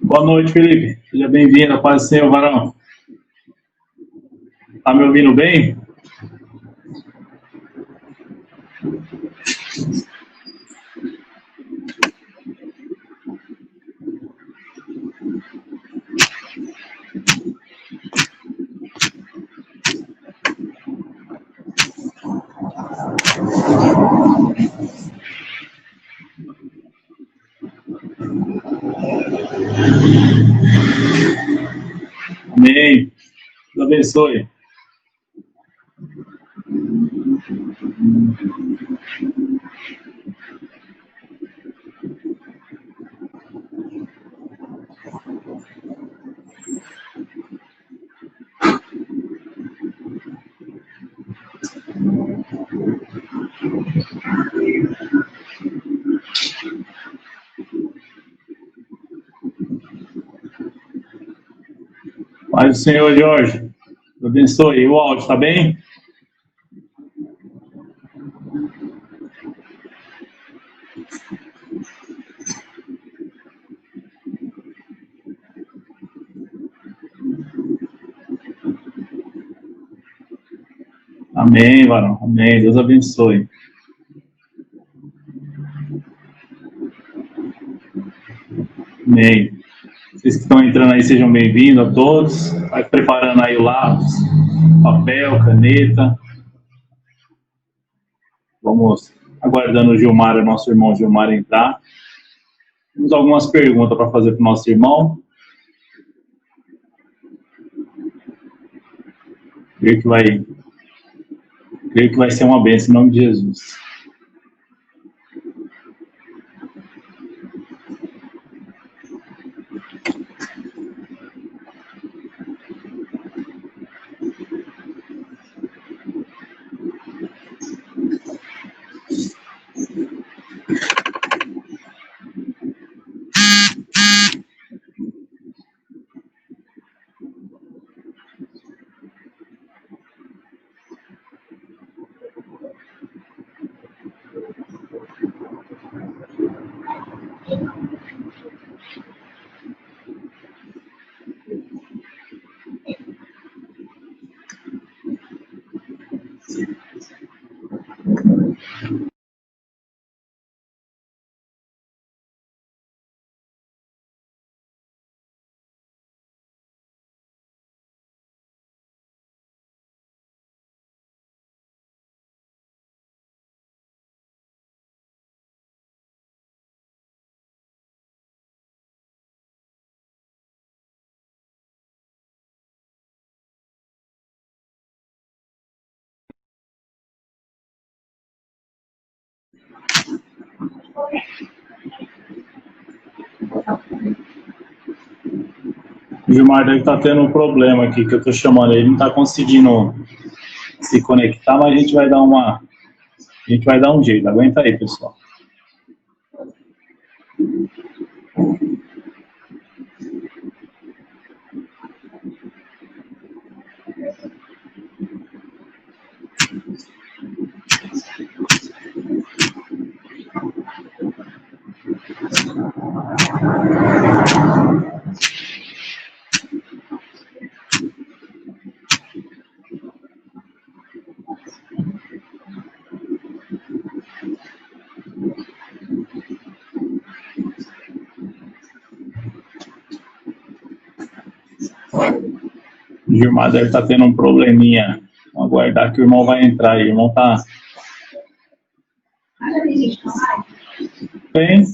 Boa noite, Felipe. Seja bem-vindo. A paz do Senhor, varão. Tá me ouvindo bem? Amém. Deus abençoe. Paz do Senhor, Jorge. Deus abençoe. E o áudio, está bem? Amém, varão. Amém. Deus abençoe. Amém. Vocês que estão entrando aí, sejam bem-vindos a todos. Vai preparando aí o lápis, papel, caneta. Vamos aguardando o Gilmar, o nosso irmão Gilmar, entrar. Temos algumas perguntas para fazer para o nosso irmão. Creio que vai ser uma bênção em nome de Jesus. O Gilmar deve estar tendo um problema aqui, que eu estou chamando ele, não está conseguindo se conectar, mas a gente vai dar um jeito. Aguenta aí, pessoal. O Gilmar deve estar tendo um probleminha. Vamos aguardar que o irmão vai entrar aí. O irmão tá. Tem.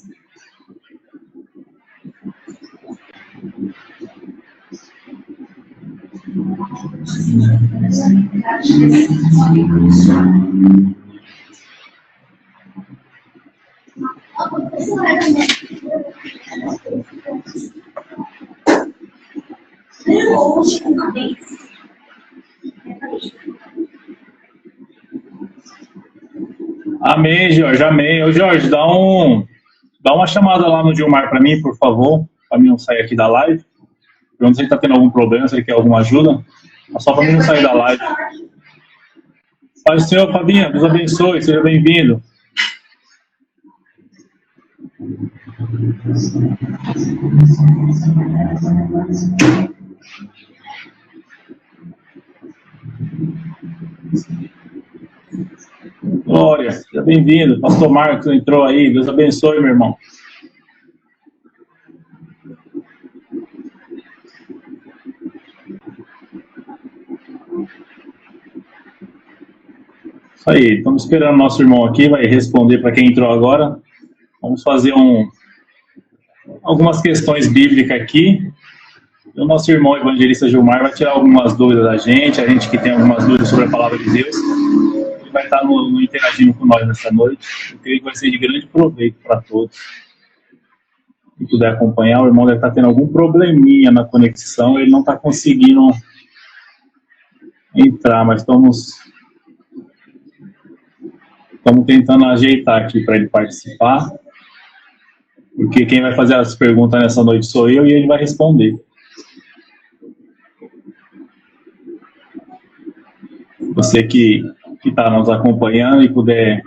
Amém, Jorge, amém. Ô, Jorge, dá uma chamada lá no Gilmar para mim, por favor, para mim não sair aqui da live. Pergunta se ele está tendo algum problema, se ele quer alguma ajuda. Só para mim não sair da live. Paz do Senhor, Fabinho, Deus abençoe, seja bem-vindo. Glória, seja bem-vindo. Pastor Marcos entrou aí, Deus abençoe, meu irmão. Isso aí, estamos esperando o nosso irmão aqui, vai responder para quem entrou agora. Vamos fazer algumas questões bíblicas aqui. E o nosso irmão evangelista Gilmar vai tirar algumas dúvidas da gente, a gente que tem algumas dúvidas sobre a palavra de Deus. Ele vai estar interagindo com nós nessa noite. Eu creio que vai ser de grande proveito para todos. Se puder acompanhar, o irmão deve estar tendo algum probleminha na conexão, ele não está conseguindo entrar, mas estamos tentando ajeitar aqui para ele participar, porque quem vai fazer as perguntas nessa noite sou eu e ele vai responder. Você que está nos acompanhando e puder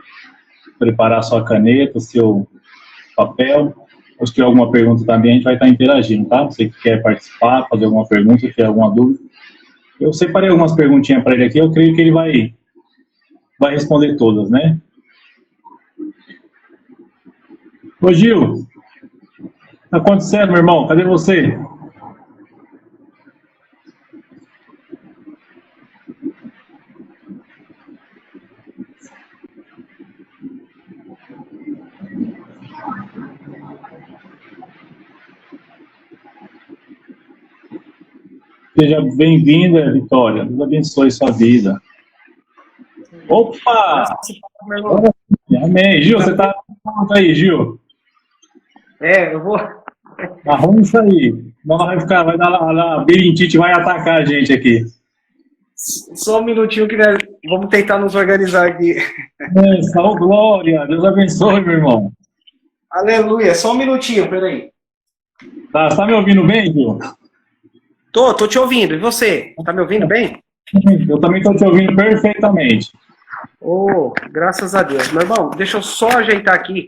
preparar sua caneta, seu papel, ou se tiver alguma pergunta também, a gente vai estar interagindo, tá? Você que quer participar, fazer alguma pergunta, tiver alguma dúvida. Eu separei algumas perguntinhas para ele aqui, eu creio que ele vai responder todas, né? Ô Gil, o que está acontecendo, meu irmão? Cadê você? Seja bem-vinda, Vitória. Deus abençoe sua vida. Opa! Amém. Gil, você está aí, Gil? Eu vou. Arruma isso aí. Não vai dar a Birintite vai atacar a gente aqui. Só um minutinho que vamos tentar nos organizar aqui. Salve, glória. Deus abençoe, meu irmão. Aleluia. Só um minutinho, peraí. Tá, você tá me ouvindo bem, Gil? Tô te ouvindo. E você? Tá me ouvindo bem? Eu também tô te ouvindo perfeitamente. Oh, graças a Deus. Meu irmão, deixa eu só ajeitar aqui.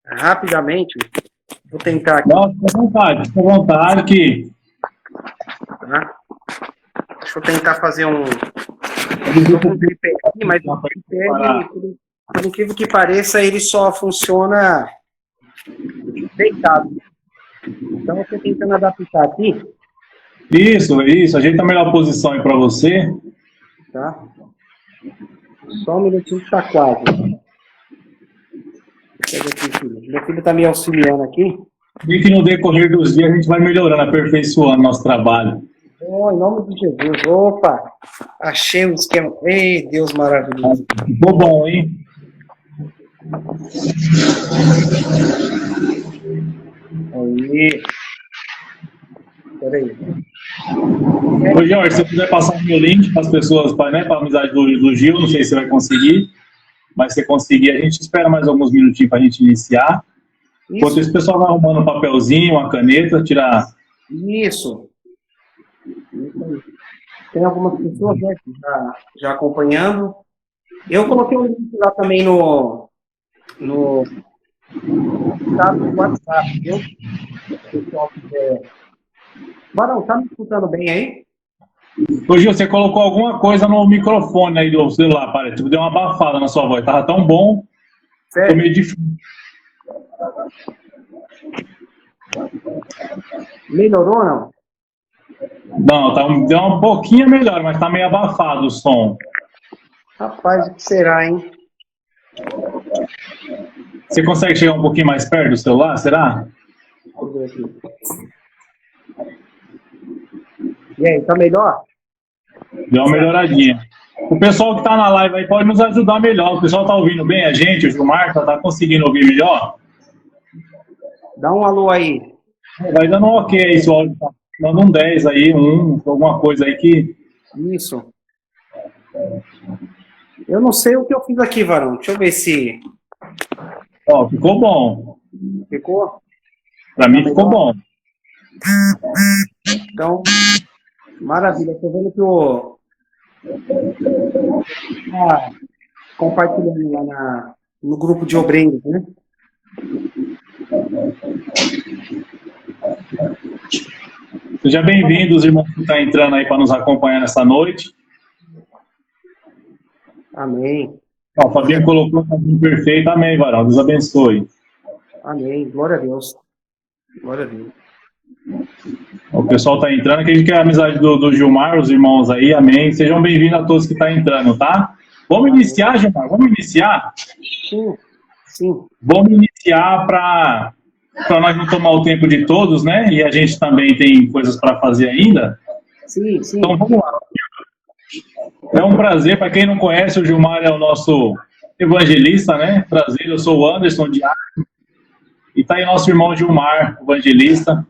Rapidamente. Vou tentar aqui. Nossa, fica à vontade que... Tá? Deixa eu tentar fazer um tripé aqui, mas o tripé, por incrível que pareça, ele só funciona deitado. Então, eu estou tentando adaptar aqui. Isso. Ajeita a melhor posição aí para você. Tá? Só um minutinho que tá quase. Pega aqui, filho. Meu filho tá me auxiliando aqui. E que no decorrer dos dias a gente vai melhorando, aperfeiçoando nosso trabalho. Oh, em nome de Jesus. Opa! Achei o esquema. Ei, Deus maravilhoso. Ficou bom, hein? Aí. Peraí. Ô, Jorge, se você puder passar o meu link para as pessoas, para a amizade do Gil, não sei se você vai conseguir, mas se você conseguir, a gente espera mais alguns minutinhos para a gente iniciar. Enquanto isso, o pessoal vai arrumando um papelzinho, uma caneta, tirar... Isso. Tem algumas pessoas, né, já acompanhando. Eu coloquei um link lá também no Tá no WhatsApp, viu? Se o pessoal quiser. Barão, tá me escutando bem aí? Ô, Gil, você colocou alguma coisa no microfone aí do celular, parece. Tipo, deu uma abafada na sua voz. Tava tão bom, ficou Sério? meio difícil. Melhorou, não? Não, deu um pouquinho melhor, mas tá meio abafado o som. Rapaz, o que será, hein? Você consegue chegar um pouquinho mais perto do celular, será? Deixa eu ver aqui. E aí, tá melhor? Deu uma melhoradinha. O pessoal que tá na live aí pode nos ajudar melhor. O pessoal tá ouvindo bem a gente, o Gilmar tá conseguindo ouvir melhor? Dá um alô aí. Vai dando um ok aí, se o áudio tá dando um 10 aí, alguma coisa aí que... Isso. Eu não sei o que eu fiz aqui, Varão. Deixa eu ver se... Ó, ficou bom. Ficou? Pra mim ficou bom. Então, maravilha. Estou vendo que o... compartilhando lá no grupo de obreiros, né? Seja bem-vindo, os irmãos que estão entrando aí para nos acompanhar nessa noite. Amém. Ó, o Fabinho colocou o caminho perfeito. Amém, Varão. Deus abençoe. Amém. Glória a Deus. Glória a Deus. O pessoal está entrando. Acredito que é a amizade do Gilmar, os irmãos aí. Amém. Sejam bem-vindos a todos que estão entrando, tá? Vamos iniciar, Gilmar? Vamos iniciar? Sim. Sim. Vamos iniciar para nós não tomar o tempo de todos, né? E a gente também tem coisas para fazer ainda. Sim, sim. Então vamos lá. É um prazer, para quem não conhece, o Gilmar é o nosso evangelista, né? Prazer, eu sou o Anderson Diácono. E tá aí nosso irmão Gilmar, evangelista.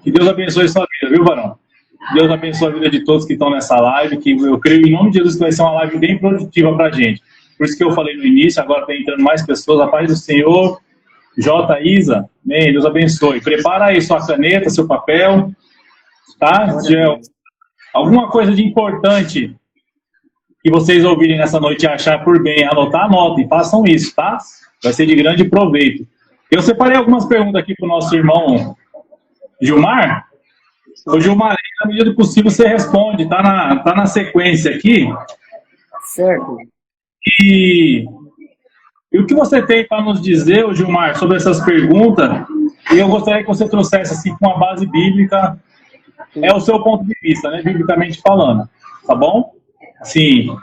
Que Deus abençoe sua vida, viu, Varão? Deus abençoe a vida de todos que estão nessa live, que eu creio em nome de Jesus que vai ser uma live bem produtiva pra gente. Por isso que eu falei no início, agora está entrando mais pessoas. A paz do Senhor. J. Isa, amém, Deus abençoe. Prepara aí sua caneta, seu papel, tá? Se tiver alguma coisa de importante que vocês ouvirem nessa noite e achar por bem anotar, anotem, façam isso, tá? Vai ser de grande proveito. Eu separei algumas perguntas aqui para o nosso irmão Gilmar. Ô Gilmar, na medida do possível você responde, tá na sequência aqui. Certo. E o que você tem para nos dizer, Gilmar, sobre essas perguntas? E eu gostaria que você trouxesse assim com uma base bíblica, é o seu ponto de vista, né, biblicamente falando, tá bom? Sim.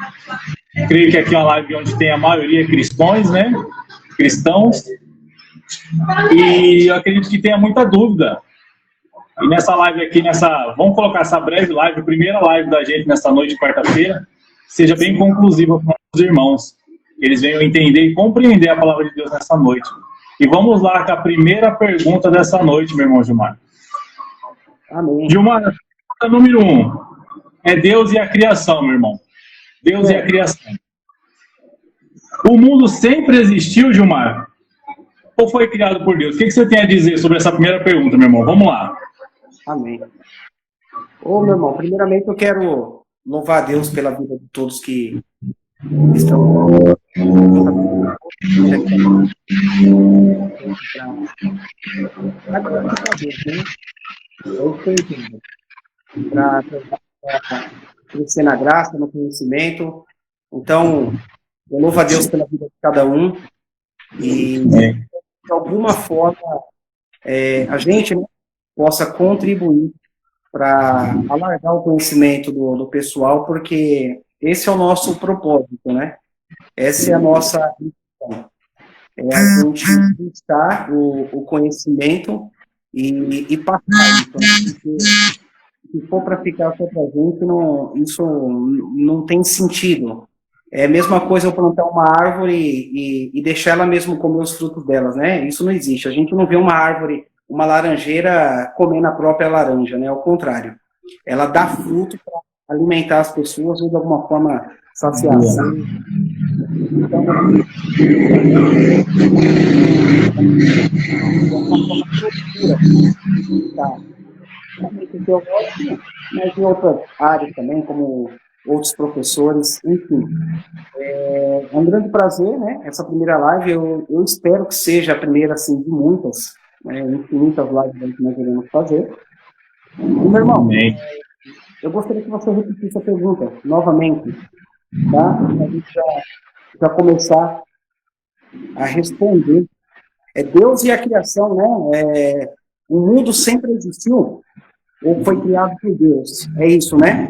Creio que aqui é uma live onde tem a maioria cristãos, né? Cristãos. E eu acredito que tenha muita dúvida. E nessa live aqui, vamos colocar essa breve live, a primeira live da gente nessa noite de quarta-feira, seja bem conclusiva para os irmãos. Eles venham entender e compreender a palavra de Deus nessa noite. E vamos lá com a primeira pergunta dessa noite, meu irmão Gilmar. Amém. Gilmar, a pergunta número 1 é Deus e a criação, meu irmão. Deus e a criação. O mundo sempre existiu, Gilmar? Ou foi criado por Deus? O que você tem a dizer sobre essa primeira pergunta, meu irmão? Vamos lá. Amém. Ô, meu irmão, primeiramente eu quero louvar a Deus pela vida de todos que estão para crescer na graça, no conhecimento. Então, eu louvo a Deus pela vida de cada um e de alguma forma a gente, né, possa contribuir para alargar o conhecimento do pessoal, porque esse é o nosso propósito, né? Essa é a nossa missão. É a gente buscar o conhecimento e passar isso. Né? Porque se for para ficar só para a gente, isso não tem sentido. É a mesma coisa eu plantar uma árvore e deixar ela mesmo comer os frutos delas, né? Isso não existe. A gente não vê uma árvore, uma laranjeira comendo a própria laranja, né? Ao contrário. Ela dá fruto para alimentar as pessoas ou de alguma forma saciar. Então, tá. Teológico, mas em outras áreas também, como outros professores, enfim. É um grande prazer, né? Essa primeira live, eu espero que seja a primeira, assim, de muitas, né? Infinitas lives que nós iremos fazer. E, meu irmão, eu gostaria que você repetisse a pergunta novamente, tá? Para a gente já começar a responder. Deus e a criação, né? O mundo sempre existiu ou foi criado por Deus? É isso, né?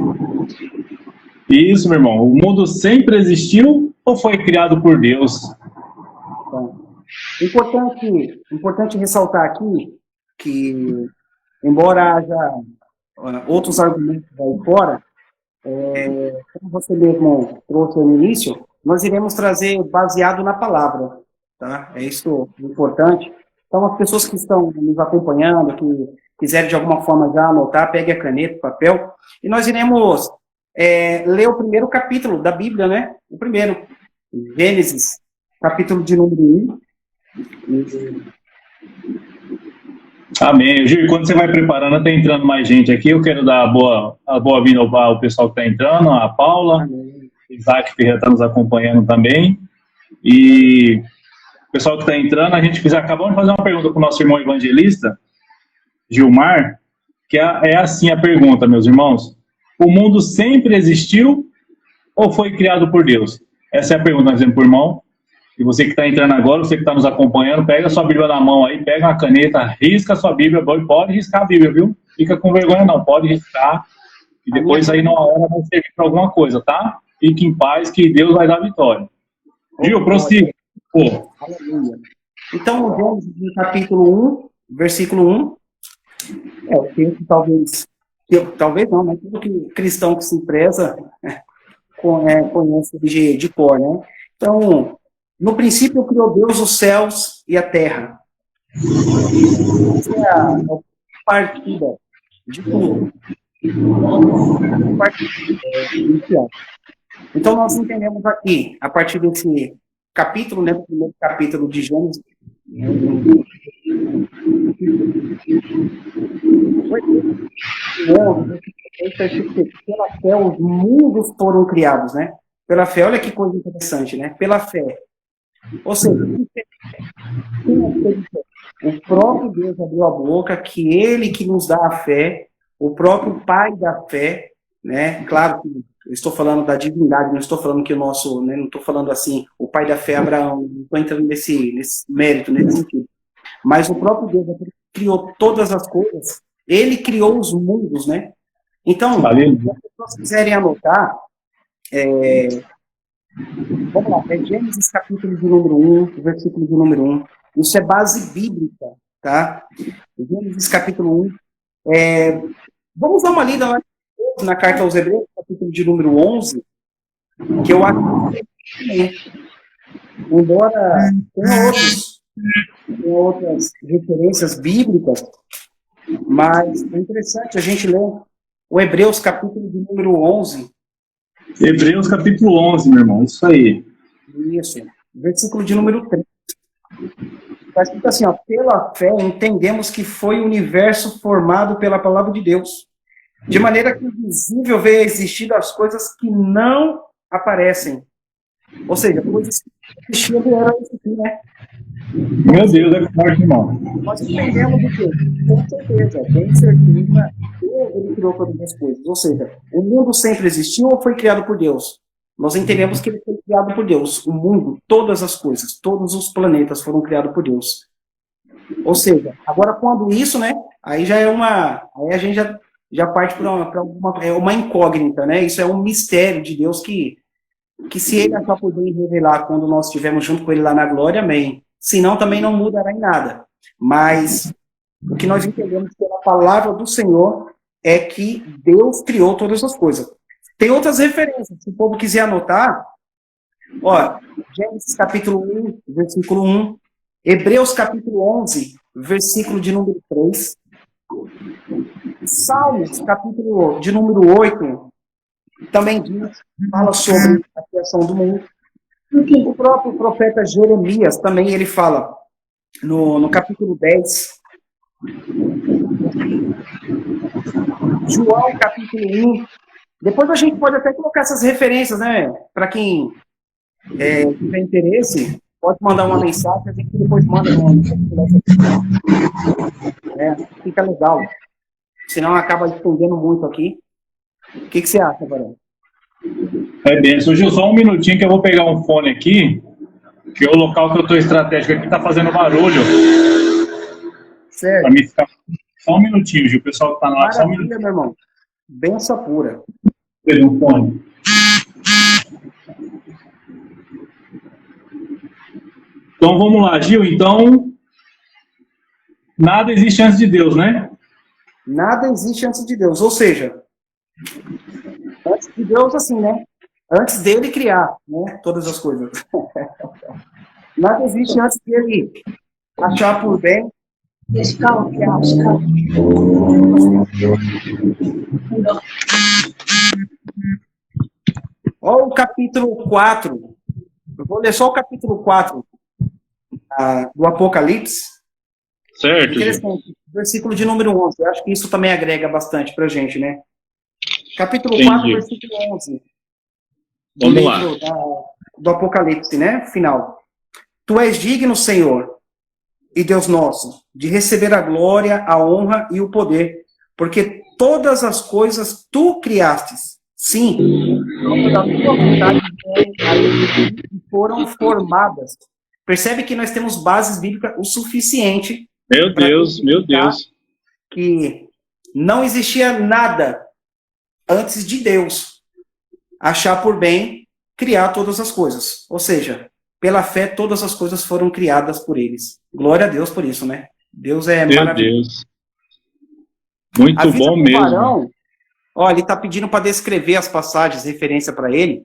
Isso, meu irmão. O mundo sempre existiu ou foi criado por Deus? Importante ressaltar aqui que, embora haja outros argumentos aí fora, como você mesmo trouxe no início, nós iremos trazer baseado na palavra, tá? É isso importante. Então, as pessoas que estão nos acompanhando, que quiserem de alguma forma já anotar, pegue a caneta, o papel, e nós iremos ler o primeiro capítulo da Bíblia, né? O primeiro, Gênesis, capítulo de número 1. Amém. Gil, quando você vai preparando, está entrando mais gente aqui. Eu quero dar a boa-vinda ao pessoal que está entrando, a Paula, Isaac Ferreira está nos acompanhando também. E o pessoal que está entrando, acabamos de fazer uma pergunta para o nosso irmão evangelista, Gilmar, que é assim a pergunta, meus irmãos. O mundo sempre existiu ou foi criado por Deus? Essa é a pergunta, nós temos por irmão. E você que está entrando agora, você que está nos acompanhando, pega a sua Bíblia na mão aí, pega uma caneta, risca a sua Bíblia, pode riscar a Bíblia, viu? Fica com vergonha não, pode riscar, e depois aí na hora vai servir para alguma coisa, tá? Fique em paz que Deus vai dar vitória. Viu? Prossiga. Aleluia. Então, vamos no capítulo 1, versículo 1. O texto talvez não, mas todo cristão que se preza conhece de cor, né? Então, no princípio criou Deus os céus e a terra. Essa é a partida de tudo. Então, nós entendemos aqui, a partir desse capítulo, né, do primeiro capítulo de Gênesis, pela fé os mundos foram criados, né? Pela fé, olha que coisa interessante, né? Pela fé. Ou seja, o próprio Deus abriu a boca, que Ele que nos dá a fé, o próprio Pai da fé, né? Claro que eu estou falando da divindade, não estou falando que o nosso, né, não estou falando assim, o Pai da fé, Abraão, não estou entrando nesse mérito, nesse sentido. Mas o próprio Deus criou todas as coisas, Ele criou os mundos, né? Então, se as pessoas quiserem anotar, vamos lá, Gênesis capítulo de número 1, versículo de número 1. Isso é base bíblica, tá? Gênesis capítulo 1. Vamos dar uma lida lá na carta aos Hebreus, capítulo de número 11, que eu acho que, embora tenha outras referências bíblicas, mas é interessante a gente ler o Hebreus capítulo de número 11. Hebreus capítulo 11, meu irmão, isso aí. Isso, versículo de número 3. Está escrito assim, ó, pela fé entendemos que foi o universo formado pela palavra de Deus, de maneira que o visível veio a existir das coisas que não aparecem. Ou seja, coisas que existiam vieram a existir, né? Meu Deus, é forte, irmão. Nós entendemos o quê? Com certeza, bem certeza, Deus criou todas as coisas. Ou seja, o mundo sempre existiu ou foi criado por Deus? Nós entendemos que ele foi criado por Deus. O mundo, todas as coisas, todos os planetas foram criados por Deus. Ou seja, agora quando isso, né? Aí já é aí a gente já parte para uma incógnita, né? Isso é um mistério de Deus que se ele achar por bem revelar quando nós estivermos junto com ele lá na glória, amém. Senão também não mudará em nada. Mas o que nós entendemos pela palavra do Senhor é que Deus criou todas as coisas. Tem outras referências, se o povo quiser anotar, ó, Gênesis capítulo 1, versículo 1, Hebreus capítulo 11, versículo de número 3, Salmos capítulo de número 8, também fala sobre a criação do mundo. O próprio profeta Jeremias também ele fala no capítulo 10. João capítulo 1, Depois a gente pode até colocar essas referências, né? Para quem tiver interesse, pode mandar uma mensagem, a gente depois manda fica legal. Senão acaba estendendo muito aqui. O que você acha, Barão? É bem, Gil, só um minutinho que eu vou pegar um fone aqui, que o local que eu estou estratégico aqui está fazendo barulho. Certo. Para mim ficar... Só um minutinho, Gil, o pessoal que está na live, só um minutinho. Meu irmão. Benção pura. Pegar um fone. Então vamos lá, Gil. Então, nada existe antes de Deus, né? Nada existe antes de Deus. Ou seja, antes de Deus, assim, né? Antes dele criar, né? Todas as coisas. Nada existe antes dele achar por bem. Olha o capítulo 4. Eu vou ler só o capítulo 4 do Apocalipse. Certo. Interessante. Versículo de número 11. Eu acho que isso também agrega bastante pra gente, né? Capítulo Entendi. 4, versículo 11. Vamos lá. Do Apocalipse, né? Final. Tu és digno, Senhor, e Deus nosso, de receber a glória, a honra e o poder, porque todas as coisas tu criastes. Sim, da tua vontade foram formadas. Percebe que nós temos bases bíblicas o suficiente. Meu Deus. Que não existia nada antes de Deus achar por bem criar todas as coisas. Ou seja, pela fé, todas as coisas foram criadas por eles. Glória a Deus por isso, né? Deus é maravilhoso. Deus. Muito bom mesmo. Barão, ó, ele tá pedindo para descrever as passagens, referência para ele,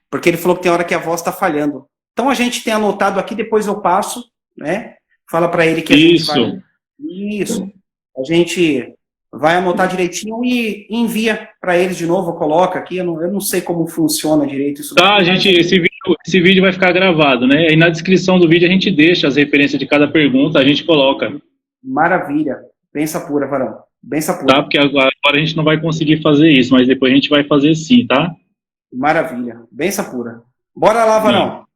porque ele falou que tem hora que a voz está falhando. Então a gente tem anotado aqui, depois eu passo, né? Fala para ele que a gente vai... Isso. A gente vai anotar direitinho e envia para eles de novo, coloca aqui. Eu não sei como funciona direito isso. Tá, gente, esse vídeo vai ficar gravado, né? Aí na descrição do vídeo a gente deixa as referências de cada pergunta, a gente coloca. Maravilha. Benção pura, Varão. Benção pura. Tá, porque agora a gente não vai conseguir fazer isso, mas depois a gente vai fazer sim, tá? Maravilha. Benção pura. Bora lá, Varão.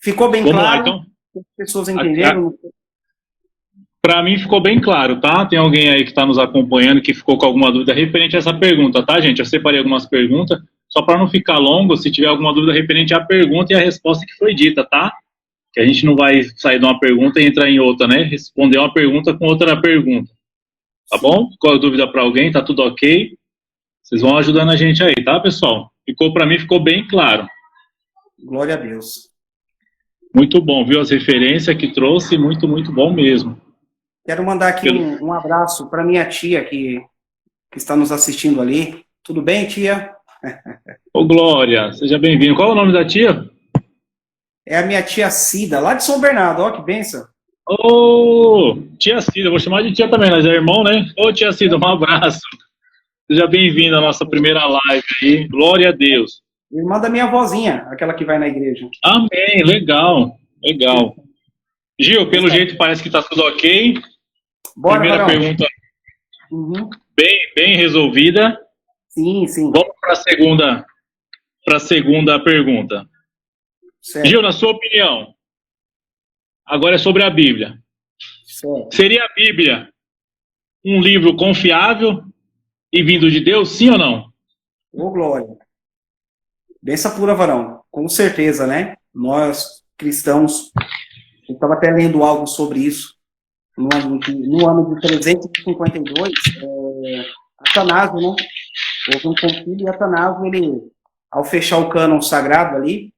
Ficou bem Vamos claro? lá, então. As pessoas entenderam? Para mim ficou bem claro, tá? Tem alguém aí que está nos acompanhando que ficou com alguma dúvida referente a essa pergunta, tá, gente? Eu separei algumas perguntas, só para não ficar longo, se tiver alguma dúvida referente à pergunta e à resposta que foi dita, tá? Que a gente não vai sair de uma pergunta e entrar em outra, né? Responder uma pergunta com outra pergunta. Tá bom? Ficou a dúvida para alguém? Tá tudo ok? Vocês vão ajudando a gente aí, tá, pessoal? Para mim ficou bem claro. Glória a Deus. Muito bom, viu? As referências que trouxe, muito bom mesmo. Quero mandar aqui um abraço para minha tia que está nos assistindo ali. Tudo bem, tia? Ô, Glória, seja bem-vindo. Qual é o nome da tia? É a minha tia Cida, lá de São Bernardo. Ó, que bênção. Ô, tia Cida, vou chamar de tia também, nós é irmão, né? Ô, tia Cida, um abraço. Seja bem-vinda à nossa primeira live aí. Glória a Deus. Irmã da minha vozinha, aquela que vai na igreja. Amém, legal. Gil, pelo jeito parece que tá tudo ok. Bora, primeira pergunta bem resolvida. Sim. Vamos para a segunda pergunta. Certo. Gil, na sua opinião, agora é sobre a Bíblia. Certo. Seria a Bíblia um livro confiável e vindo de Deus, sim ou não? Ô, Glória. Benção pura, Varão. Com certeza, né? Nós, cristãos, eu estava até lendo algo sobre isso. No ano de 352, Atanásio, né? Houve um concílio e Atanásio, ele, ao fechar o cânon sagrado ali,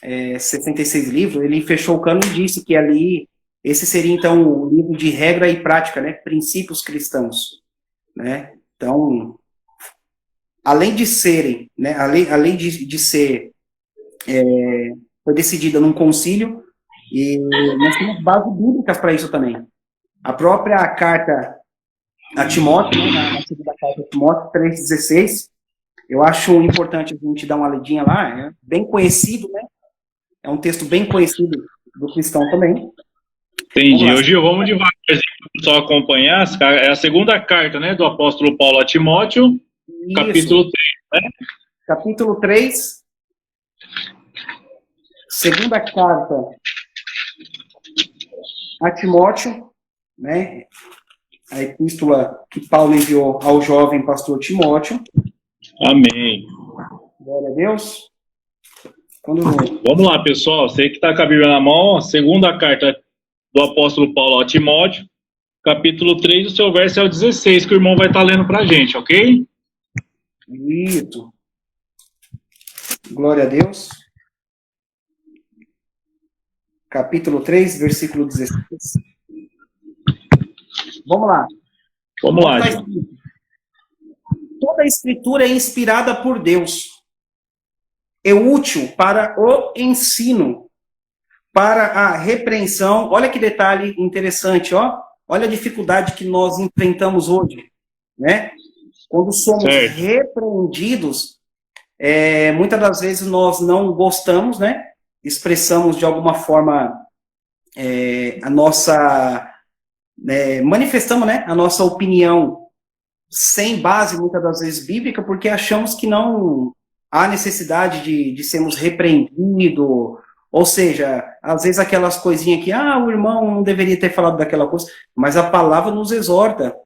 66 livros, ele fechou o cânon e disse que ali, esse seria então o livro de regra e prática, né? Princípios cristãos, né? Então, além de serem, né? Além de ser, foi decidida num concílio, e nós temos bases bíblicas para isso também. A própria carta a Timóteo, né, na segunda carta a Timóteo 3,16, eu acho importante a gente dar uma lidinha lá, é bem conhecido, né? É um texto bem conhecido do cristão também. Entendi. Ô, Gil, vamos devagarzinho para o pessoal acompanhar. É a segunda carta, né, do apóstolo Paulo a Timóteo. Capítulo 3, né? Capítulo 3, segunda carta a Timóteo, né? A epístola que Paulo enviou ao jovem pastor Timóteo. Amém. Glória a Deus. Vamos lá, pessoal. Você que está com a Bíblia na mão, segunda carta do apóstolo Paulo a Timóteo, capítulo 3, o seu verso é o 16, que o irmão vai estar lendo para a gente, ok? Isso. Glória a Deus. Capítulo 3, versículo 16. Vamos lá. Vamos lá, João. Toda a escritura é inspirada por Deus. É útil para o ensino, para a repreensão. Olha que detalhe interessante, ó. Olha a dificuldade que nós enfrentamos hoje, né? Quando somos repreendidos, muitas das vezes nós não gostamos, né? Expressamos de alguma forma a nossa... manifestamos, né, a nossa opinião sem base, muitas das vezes, bíblica, porque achamos que não há necessidade de sermos repreendidos, ou seja, às vezes aquelas coisinhas que, o irmão não deveria ter falado daquela coisa, mas a palavra nos exorta,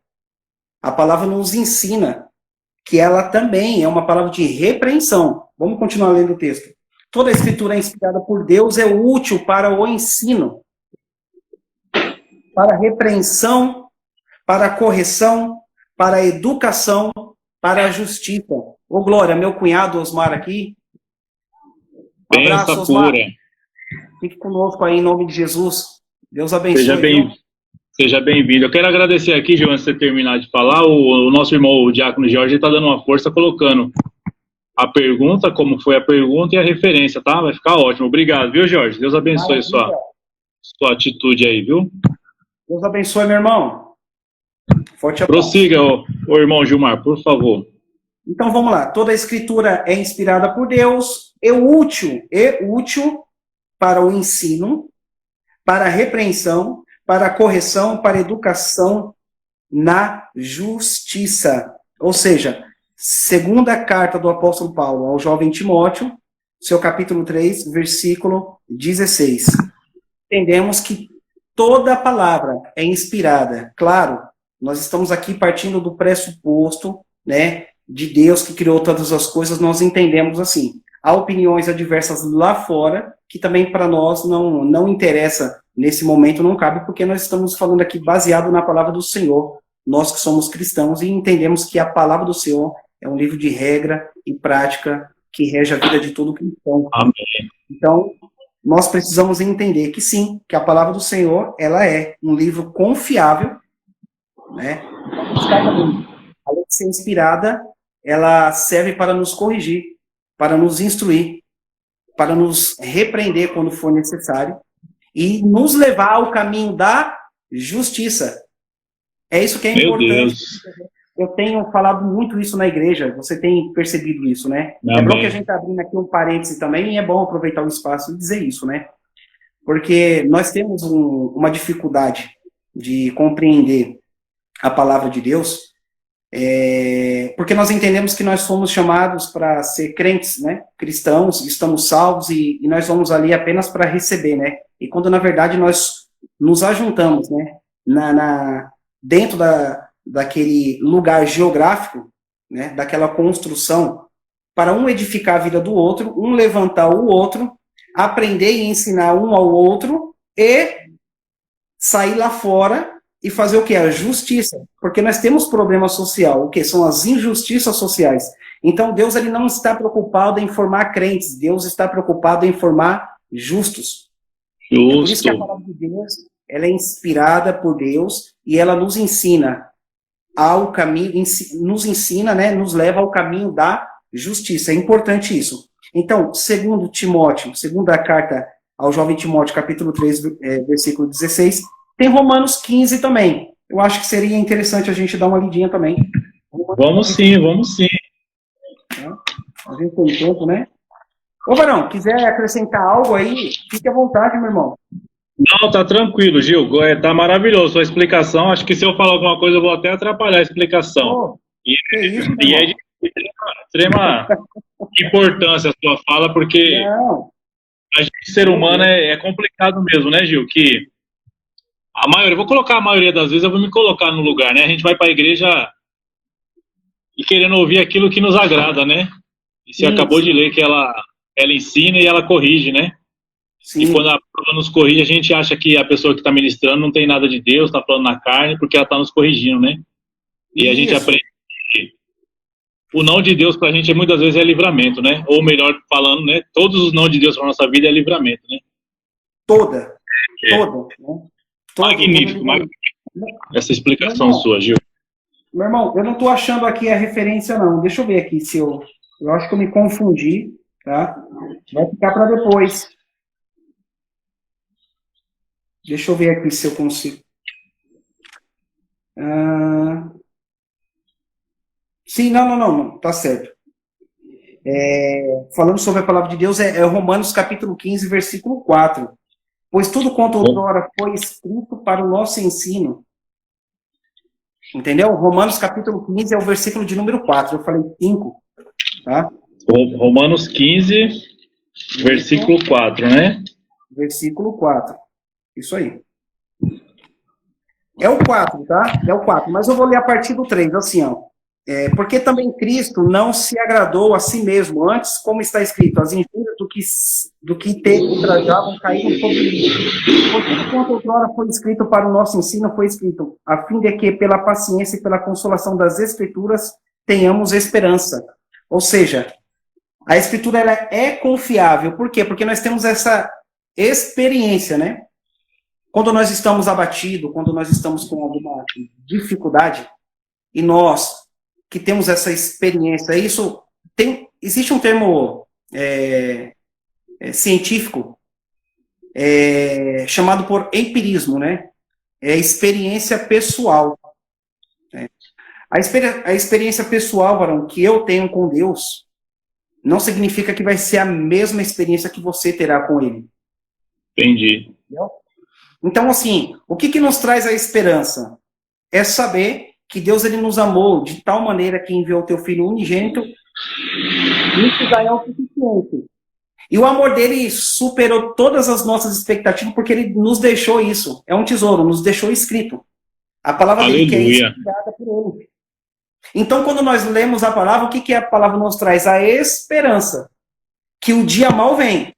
a palavra nos ensina, que ela também é uma palavra de repreensão. Vamos continuar lendo o texto. Toda a escritura é inspirada por Deus, é útil para o ensino, para a repreensão, para a correção, para a educação, para a justiça. Ô, Glória, meu cunhado Osmar aqui. Um abraço, Osmar. Pura. Fique conosco aí, em nome de Jesus. Deus abençoe. Seja bem-vindo. Eu quero agradecer aqui, Gil, antes de você terminar de falar, o nosso irmão, o Diácono Jorge, está dando uma força, colocando a pergunta, como foi a pergunta e a referência, tá? Vai ficar ótimo. Obrigado, viu, Jorge? Deus abençoe sua atitude aí, viu? Deus abençoe, meu irmão. Forte abraço. Prossiga, o irmão Gilmar, por favor. Então, vamos lá. Toda a escritura é inspirada por Deus, é útil para o ensino, para a repreensão, para a correção, para a educação na justiça. Ou seja, segunda carta do apóstolo Paulo ao jovem Timóteo, seu capítulo 3, versículo 16. Entendemos que toda a palavra é inspirada. Claro, nós estamos aqui partindo do pressuposto, né, de Deus que criou todas as coisas, nós entendemos assim. Há opiniões adversas lá fora, que também para nós não interessa nesse momento, não cabe, porque nós estamos falando aqui baseado na palavra do Senhor, nós que somos cristãos, e entendemos que a palavra do Senhor é um livro de regra e prática que rege a vida de todo cristão. Amém. Então, nós precisamos entender que sim, que a palavra do Senhor, ela é um livro confiável, né? Além de ser inspirada, ela serve para nos corrigir, para nos instruir, para nos repreender quando for necessário e nos levar ao caminho da justiça. É isso que é importante. Meu Deus. Eu tenho falado muito isso na igreja, você tem percebido isso, né? Amém. É bom que a gente está abrindo aqui um parêntese também, e é bom aproveitar o espaço e dizer isso, né? Porque nós temos uma dificuldade de compreender a palavra de Deus, porque nós entendemos que nós fomos chamados para ser crentes, né? Cristãos, estamos salvos e nós vamos ali apenas para receber, né? E quando na verdade nós nos ajuntamos, né? Dentro daquele lugar geográfico, né, daquela construção, para um edificar a vida do outro, um levantar o outro, aprender e ensinar um ao outro, e sair lá fora e fazer o que? A justiça. Porque nós temos problema social, o que? São as injustiças sociais. Então Deus ele não está preocupado em formar crentes, Deus está preocupado em formar justos. É por isso que a palavra de Deus ela é inspirada por Deus e ela nos ensina ao caminho, nos ensina, né, nos leva ao caminho da justiça. É importante isso. Então, segundo Timóteo, segunda carta ao jovem Timóteo, capítulo 3, versículo 16, tem Romanos 15 também. Eu acho que seria interessante a gente dar uma lidinha também. Vamos sim. A gente tem tempo, né? Ô, Varão, quiser acrescentar algo aí, fique à vontade, meu irmão. Não, tá tranquilo, Gil. Tá maravilhoso a sua explicação. Acho que se eu falar alguma coisa, eu vou até atrapalhar a explicação. Que isso, e é Extrema importância a sua fala, porque Não. a gente, ser humano, é complicado mesmo, né, Gil? Que a maioria, vou colocar a maioria das vezes, eu vou me colocar no lugar, né? A gente vai para a igreja e querendo ouvir aquilo que nos agrada, né? E você acabou de ler que ela ensina e ela corrige, né? Sim. E quando a prova nos corrige, a gente acha que a pessoa que está ministrando não tem nada de Deus, está falando na carne, porque ela está nos corrigindo, né? E a gente aprende que o não de Deus para a gente muitas vezes é livramento, né? Ou melhor falando, né? Todos os não de Deus para nossa vida é livramento, né? Toda. Né? Magnífico. Essa explicação sua, Gil. Meu irmão, eu não estou achando aqui a referência, não. Deixa eu ver aqui se eu acho que eu me confundi, tá? Vai ficar para depois. Deixa eu ver aqui se eu consigo. Sim, não, tá certo. Falando sobre a palavra de Deus, é Romanos capítulo 15, versículo 4. Pois tudo quanto outrora foi escrito para o nosso ensino. Entendeu? Romanos capítulo 15 é o versículo de número 4. Eu falei 5, tá? Romanos 15, versículo 4, né? Versículo 4. Isso aí. É o 4, tá? É o 4. Mas eu vou ler a partir do 3, assim, ó. Porque também Cristo não se agradou a si mesmo, antes, como está escrito, as injúrias do que te ultrajavam caíram sobre ele. Pois tudo quanto outrora foi escrito para o nosso ensino, foi escrito, a fim de que, pela paciência e pela consolação das Escrituras, tenhamos esperança. Ou seja, a Escritura ela é confiável. Por quê? Porque nós temos essa experiência, né? Quando nós estamos abatidos, quando nós estamos com alguma dificuldade, e nós que temos essa experiência, existe um termo científico chamado por empirismo, né? É experiência pessoal. Né? A experiência pessoal, varão, que eu tenho com Deus, não significa que vai ser a mesma experiência que você terá com Ele. Entendi. Entendeu? Então, assim, o que nos traz a esperança? É saber que Deus ele nos amou de tal maneira que enviou o teu Filho unigênito, isso já é o suficiente. E o amor dele superou todas as nossas expectativas, porque ele nos deixou isso. É um tesouro, nos deixou escrito. A palavra dele que é inspirada por ele. Então, quando nós lemos a palavra, o que a palavra nos traz? A esperança. Que o dia mal vem,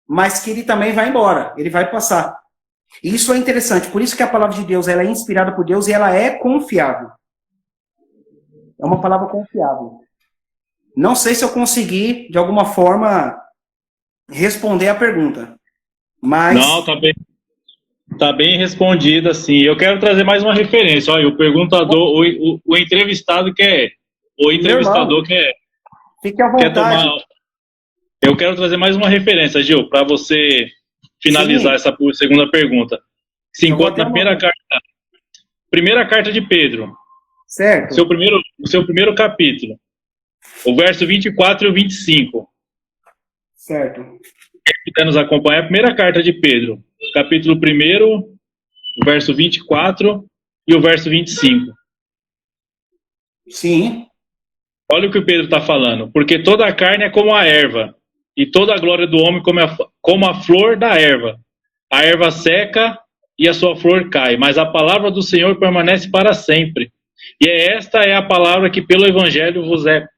mas que ele também vai embora, ele vai passar. E isso é interessante, por isso que a palavra de Deus ela é inspirada por Deus e ela é confiável. É uma palavra confiável. Não sei se eu consegui, de alguma forma, responder a pergunta. Mas... Não, tá bem respondida, sim. Eu quero trazer mais uma referência. Olha, o perguntador, o entrevistado quer... O entrevistador quer... Fique à vontade. Eu quero trazer mais uma referência, Gil, para você finalizar essa segunda pergunta. Se encontra na primeira carta de Pedro. Certo. O seu primeiro capítulo. O verso 24 e o 25. Certo. Quem quiser nos acompanhar, a primeira carta de Pedro. Capítulo 1, o verso 24 e o verso 25. Sim. Olha o que o Pedro está falando. Porque toda a carne é como a erva, e toda a glória do homem como a flor da erva. A erva seca e a sua flor cai, mas a palavra do Senhor permanece para sempre. E esta é a palavra que pelo Evangelho vos é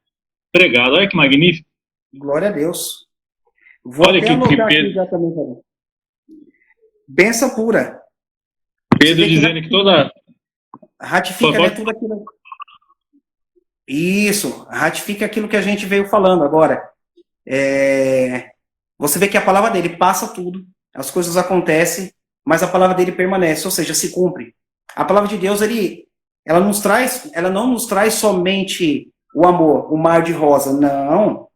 pregada. Olha que magnífico. Glória a Deus. Vou Olha até anotar aqui já também. Benção pura. Pedro dizendo que toda... Ratifica, né, tudo aquilo. Isso, ratifica aquilo que a gente veio falando agora. Você vê que a palavra dele passa tudo, as coisas acontecem, mas a palavra dele permanece, ou seja, se cumpre. A palavra de Deus, ela não nos traz somente o amor, o mar de rosa, não.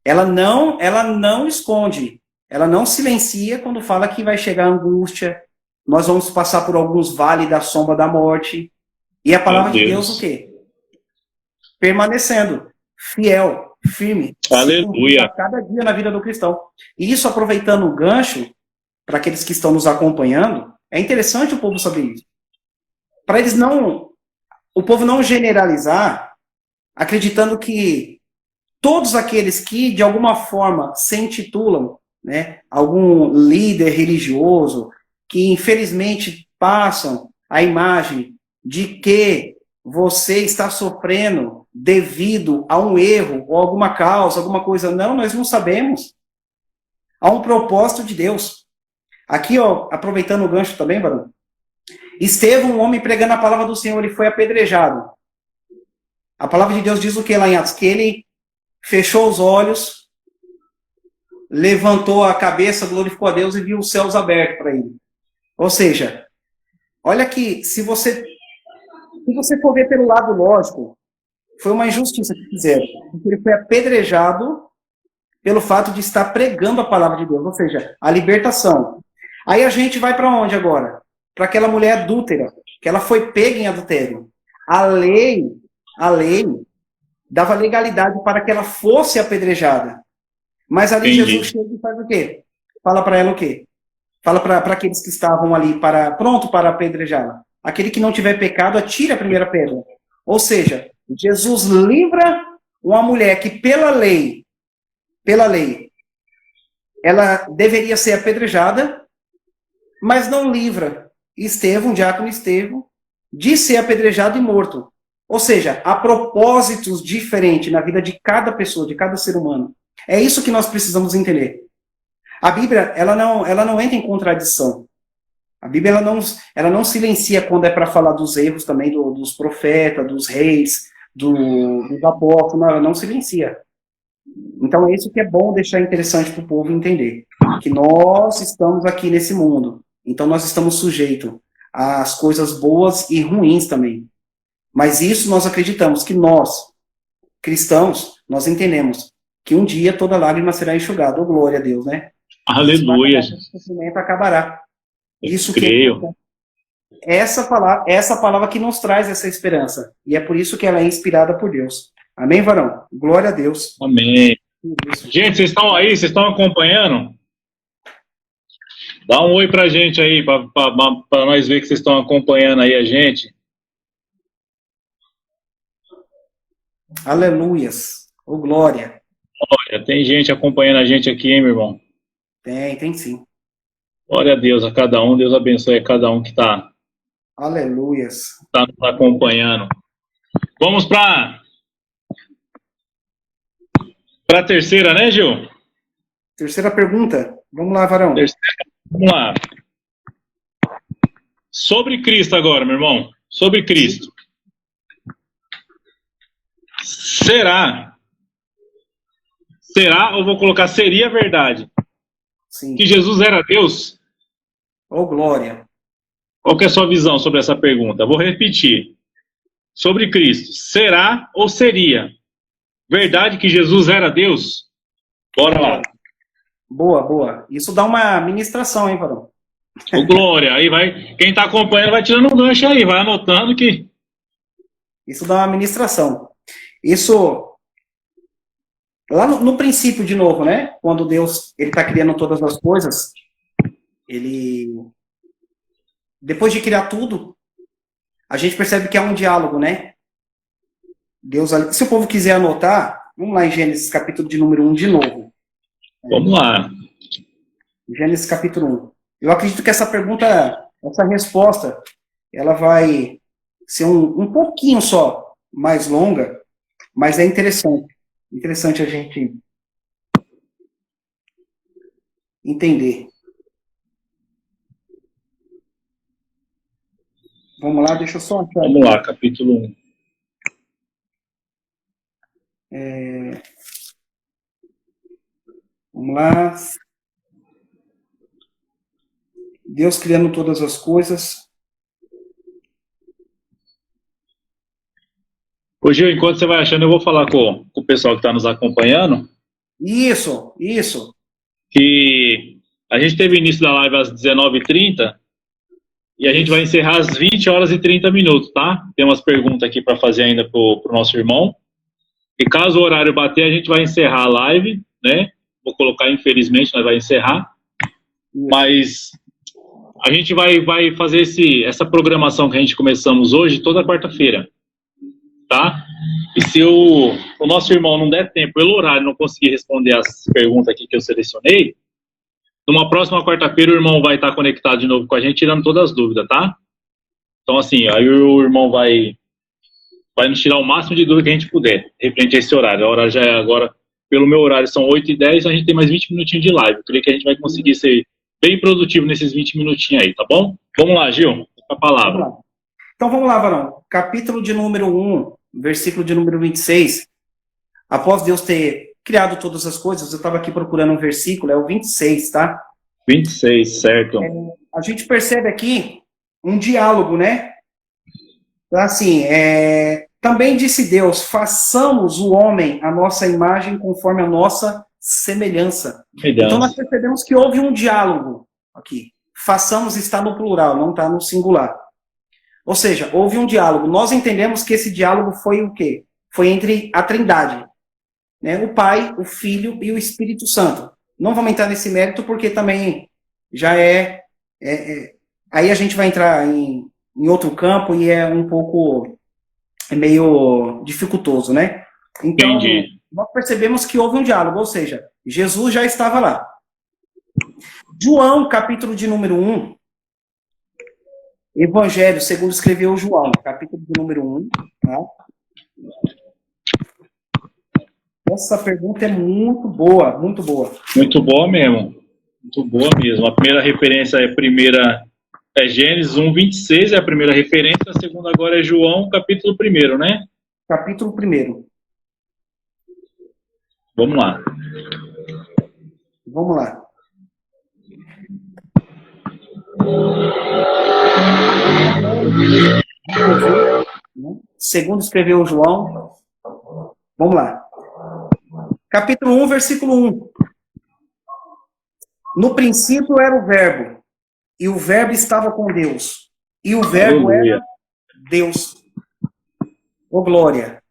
Ela não esconde, ela não silencia quando fala que vai chegar a angústia, nós vamos passar por alguns vales da sombra da morte. E a palavra de Deus o quê? Permanecendo, fiel, firme. Aleluia. A cada dia na vida do cristão. E isso, aproveitando o gancho, para aqueles que estão nos acompanhando, é interessante o povo saber isso. Para eles o povo não generalizar acreditando que todos aqueles que, de alguma forma, se intitulam, né, algum líder religioso, que infelizmente passam a imagem de que você está sofrendo devido a um erro, ou alguma causa, alguma coisa. Não, nós não sabemos. Há um propósito de Deus. Aqui, ó, aproveitando o gancho também, Barão, Estevão, um homem pregando a palavra do Senhor, ele foi apedrejado. A palavra de Deus diz o que lá em Atos? Que ele fechou os olhos, levantou a cabeça, glorificou a Deus e viu os céus abertos para ele. Ou seja, olha que se você for ver pelo lado lógico, foi uma injustiça que fizeram. Porque ele foi apedrejado pelo fato de estar pregando a palavra de Deus, ou seja, a libertação. Aí a gente vai para onde agora? Para aquela mulher adúltera, que ela foi pega em adultério. A lei dava legalidade para que ela fosse apedrejada. Mas ali Jesus chega e faz o quê? Fala para ela o quê? Fala para aqueles que estavam ali pronto para apedrejá-la. Aquele que não tiver pecado, atire a primeira pedra. Ou seja, Jesus livra uma mulher que pela lei, ela deveria ser apedrejada, mas não livra Estevão, diácono Estevão, de ser apedrejado e morto. Ou seja, há propósitos diferentes na vida de cada pessoa, de cada ser humano. É isso que nós precisamos entender. A Bíblia, ela não entra em contradição. A Bíblia, ela não silencia quando é para falar dos erros também dos profetas, dos reis, dos apóstolos, ela não silencia. Então é isso que é bom deixar interessante para o povo entender. Que nós estamos aqui nesse mundo. Então nós estamos sujeitos às coisas boas e ruins também. Mas isso nós acreditamos que nós, cristãos, nós entendemos que um dia toda lágrima será enxugada. Oh, glória a Deus, né? Aleluia. O sofrimento acabará. Isso creio. Que essa palavra que nos traz essa esperança. E é por isso que ela é inspirada por Deus. Amém, varão? Glória a Deus. Amém. Gente, vocês estão aí? Vocês estão acompanhando? Dá um oi pra gente aí, para nós ver que vocês estão acompanhando aí a gente. Aleluias. Oh, glória. Olha, tem gente acompanhando a gente aqui, hein, meu irmão? Tem sim. Glória a Deus a cada um. Deus abençoe a cada um que está Aleluias. nos acompanhando. Vamos para a terceira, né, Gil? Terceira pergunta. Vamos lá, varão. Vamos lá. Sobre Cristo agora, meu irmão. Sobre Cristo. Será, ou vou colocar seria verdade, Sim. que Jesus era Deus? Oh, glória. Qual que é a sua visão sobre essa pergunta? Vou repetir. Sobre Cristo. Será ou seria verdade que Jesus era Deus? Bora lá. Boa. Isso dá uma ministração, hein, varão? Ô, glória. Aí vai, quem está acompanhando vai tirando um gancho aí, vai anotando que... Isso dá uma ministração. Isso, lá no princípio, de novo, né? Quando Deus está criando todas as coisas, depois de criar tudo, a gente percebe que há um diálogo, né? Deus, se o povo quiser anotar, vamos lá em Gênesis capítulo de número 1 de novo. Vamos lá. Gênesis capítulo 1. Eu acredito que essa resposta, ela vai ser um pouquinho só mais longa, mas é interessante. Interessante a gente entender. Vamos lá, deixa eu só achar. Vamos lá, capítulo 1. Vamos lá. Deus criando todas as coisas. Ô, Gil, enquanto você vai achando, eu vou falar com o pessoal que está nos acompanhando. Isso. Que a gente teve início da live às 19h30 e a gente vai encerrar às 20h30, tá? Tem umas perguntas aqui para fazer ainda pro nosso irmão. E caso o horário bater, a gente vai encerrar a live, né? Vou colocar, infelizmente, nós vai encerrar. Mas a gente vai fazer essa programação que a gente começamos hoje toda quarta-feira. tá? E se o nosso irmão não der tempo, pelo horário, não conseguir responder as perguntas aqui que eu selecionei, numa próxima quarta-feira o irmão vai estar conectado de novo com a gente, tirando todas as dúvidas, tá? Então, assim, aí o irmão vai nos tirar o máximo de dúvida que a gente puder, referente a esse horário. A hora já é agora, pelo meu horário, são 8h10, a gente tem mais 20 minutinhos de live. Eu creio que a gente vai conseguir ser bem produtivo nesses 20 minutinhos aí, tá bom? Vamos lá, Gil, com a palavra. Vamos lá. Então vamos lá, varão. Capítulo de número 1, versículo de número 26. Após Deus ter criado todas as coisas, eu estava aqui procurando um versículo, é o 26, tá? 26, certo. A gente percebe aqui um diálogo, né? Assim, também disse Deus, façamos o homem a nossa imagem conforme a nossa semelhança. Então nós percebemos que houve um diálogo aqui. Façamos está no plural, não está no singular. Ou seja, houve um diálogo. Nós entendemos que esse diálogo foi o quê? Foi entre a Trindade, né? O Pai, o Filho e o Espírito Santo. Não vamos entrar nesse mérito porque também já aí a gente vai entrar em outro campo e é um pouco meio dificultoso, né? Então, entendi. Nós percebemos que houve um diálogo, ou seja, Jesus já estava lá. João, capítulo de número 1, Evangelho, segundo escreveu João, capítulo de número 1, tá? Essa pergunta é muito boa, muito boa. Muito boa mesmo. Muito boa mesmo. A primeira referência é Gênesis 1:26, é a primeira referência. A segunda agora é João, capítulo 1, né? Capítulo 1. Vamos lá. Vamos lá. Segundo escreveu João. Vamos lá. Capítulo 1, versículo 1. No princípio era o verbo, e o verbo estava com Deus, e o verbo era Deus. Ô glória!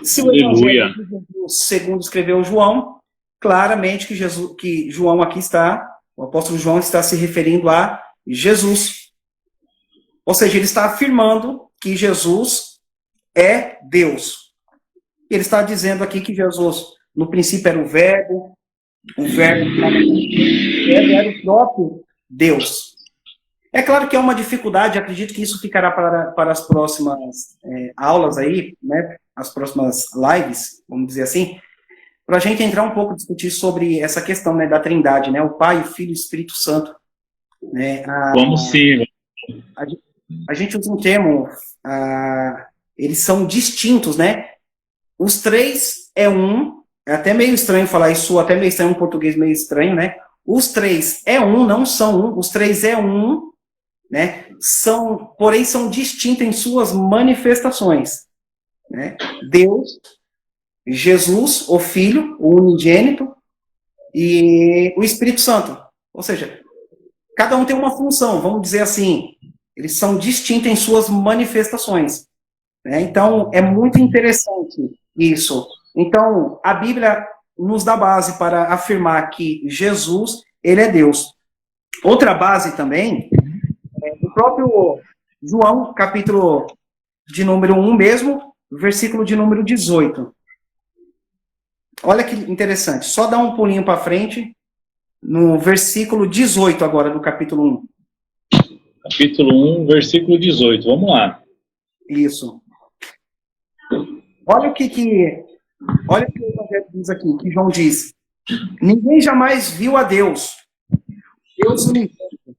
Se o Evangelho de Jesus, segundo escreveu João, claramente que João aqui está, o apóstolo João está se referindo a Jesus. Ou seja, ele está afirmando que Jesus é Deus. Ele está dizendo aqui que Jesus, no princípio, era o verbo era o próprio Deus. É claro que é uma dificuldade, acredito que isso ficará para as próximas aulas aí, né, as próximas lives, vamos dizer assim, para a gente entrar um pouco, discutir sobre essa questão, né, da Trindade, né, o Pai, o Filho e o Espírito Santo. Né, Vamos sim. A gente usa um termo, eles são distintos, né? Os três é um, é até meio estranho falar isso, até meio estranho, um português meio estranho, né? Os três é um, não são um, os três é um, né? Porém são distintos em suas manifestações, né? Deus, Jesus, o Filho, o unigênito, e o Espírito Santo. Ou seja, cada um tem uma função, vamos dizer assim, eles são distintos em suas manifestações. Né? Então, é muito interessante isso. Então, a Bíblia nos dá base para afirmar que Jesus, ele é Deus. Outra base também, o próprio João, capítulo de número 1 mesmo, versículo de número 18. Olha que interessante, só dá um pulinho para frente, no versículo 18 agora, do capítulo 1. Capítulo 1, versículo 18, vamos lá. Isso. Olha o que o Evangelho diz aqui, que João diz. Ninguém jamais viu a Deus. Deus unigênito,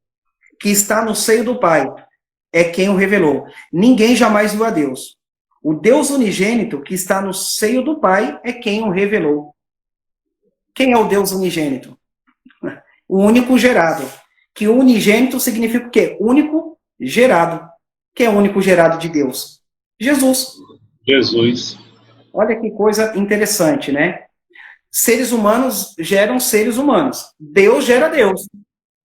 que está no seio do Pai, é quem o revelou. Ninguém jamais viu a Deus. O Deus unigênito, que está no seio do Pai, é quem o revelou. Quem é o Deus unigênito? O único gerado. Que unigênito significa o quê? Único gerado. Quem é o único gerado de Deus? Jesus. Jesus. Olha que coisa interessante, né? Seres humanos geram seres humanos. Deus gera Deus.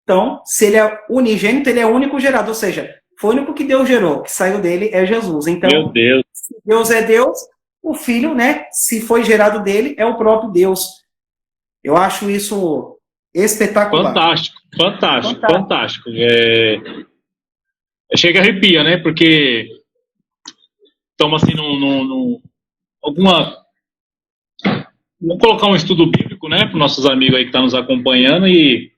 Então, se ele é unigênito, ele é o único gerado. Ou seja, foi o único que Deus gerou, que saiu dele é Jesus. Então, meu Deus. Se Deus é Deus, o Filho, né? Se foi gerado dele, é o próprio Deus. Eu acho isso espetacular. Fantástico. Chega a arrepia, né? Porque estamos assim vamos colocar um estudo bíblico, né, para os nossos amigos aí que estão nos acompanhando e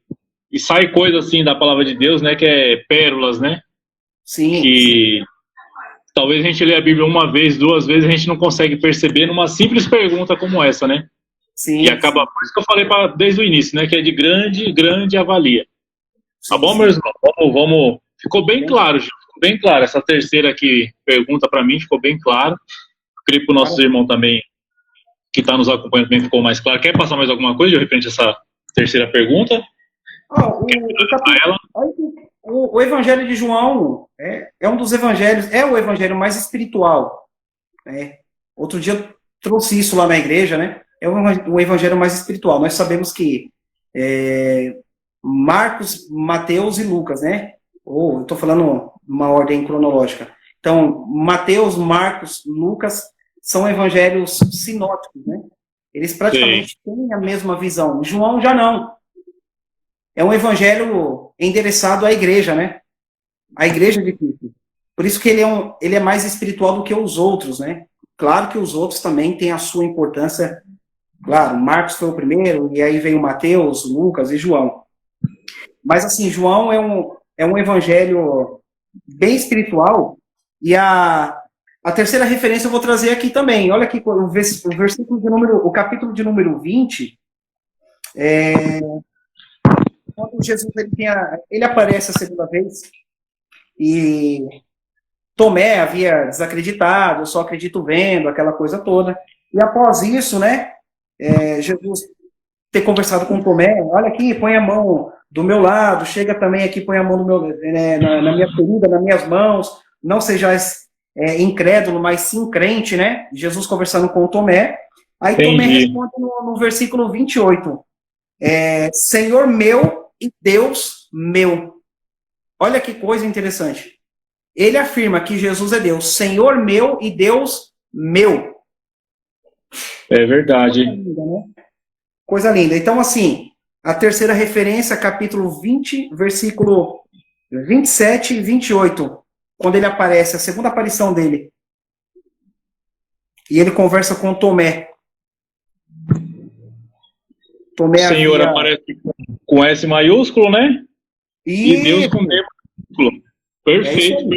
sai coisa assim da palavra de Deus, né, que é pérolas, né? Sim. Que talvez a gente lê a Bíblia uma vez, duas vezes, a gente não consegue perceber numa simples pergunta como essa, né? Sim. E acaba, por isso que eu falei desde o início, né, que é de grande avalia. Tá bom, meus irmãos? Vamos. Ficou bem claro, Gil, ficou bem claro. Essa terceira aqui pergunta para mim ficou bem claro. Creio que o nosso irmão também, que está nos acompanhando, também ficou mais claro. Quer passar mais alguma coisa de repente essa terceira pergunta? O Evangelho de João é um dos evangelhos, é o evangelho mais espiritual. Né? Outro dia eu trouxe isso lá na igreja, né? É o evangelho mais espiritual. Nós sabemos que Marcos, Mateus e Lucas, né? Eu estou falando uma ordem cronológica. Então, Mateus, Marcos, Lucas são evangelhos sinóticos, né? Eles praticamente têm a mesma visão. João já não. É um evangelho endereçado à igreja, né? A igreja de Cristo. Por isso que ele é mais espiritual do que os outros, né? Claro que os outros também têm a sua importância. Claro, Marcos foi o primeiro, e aí veio Mateus, Lucas e João. Mas, assim, João é um evangelho bem espiritual, e a terceira referência eu vou trazer aqui também. Olha aqui o versículo o capítulo de número 20, quando Jesus ele aparece a segunda vez, e Tomé havia desacreditado, eu só acredito vendo, aquela coisa toda. E após isso, né, Jesus ter conversado com Tomé, olha aqui, põe a mão do meu lado, chega também aqui, põe a mão na minha ferida, nas minhas mãos, não sejais incrédulo, mas sim crente, né? Jesus conversando com Tomé. Aí Entendi. Tomé responde no versículo 28, Senhor meu e Deus meu. Olha que coisa interessante. Ele afirma que Jesus é Deus, Senhor meu e Deus meu. É verdade. Coisa linda, né? Coisa linda. Então, assim, a terceira referência, capítulo 20, versículo 27 e 28, quando ele aparece, a segunda aparição dele. E ele conversa com Tomé. O Senhor aparece com S maiúsculo, né? E Deus com D maiúsculo. Perfeito,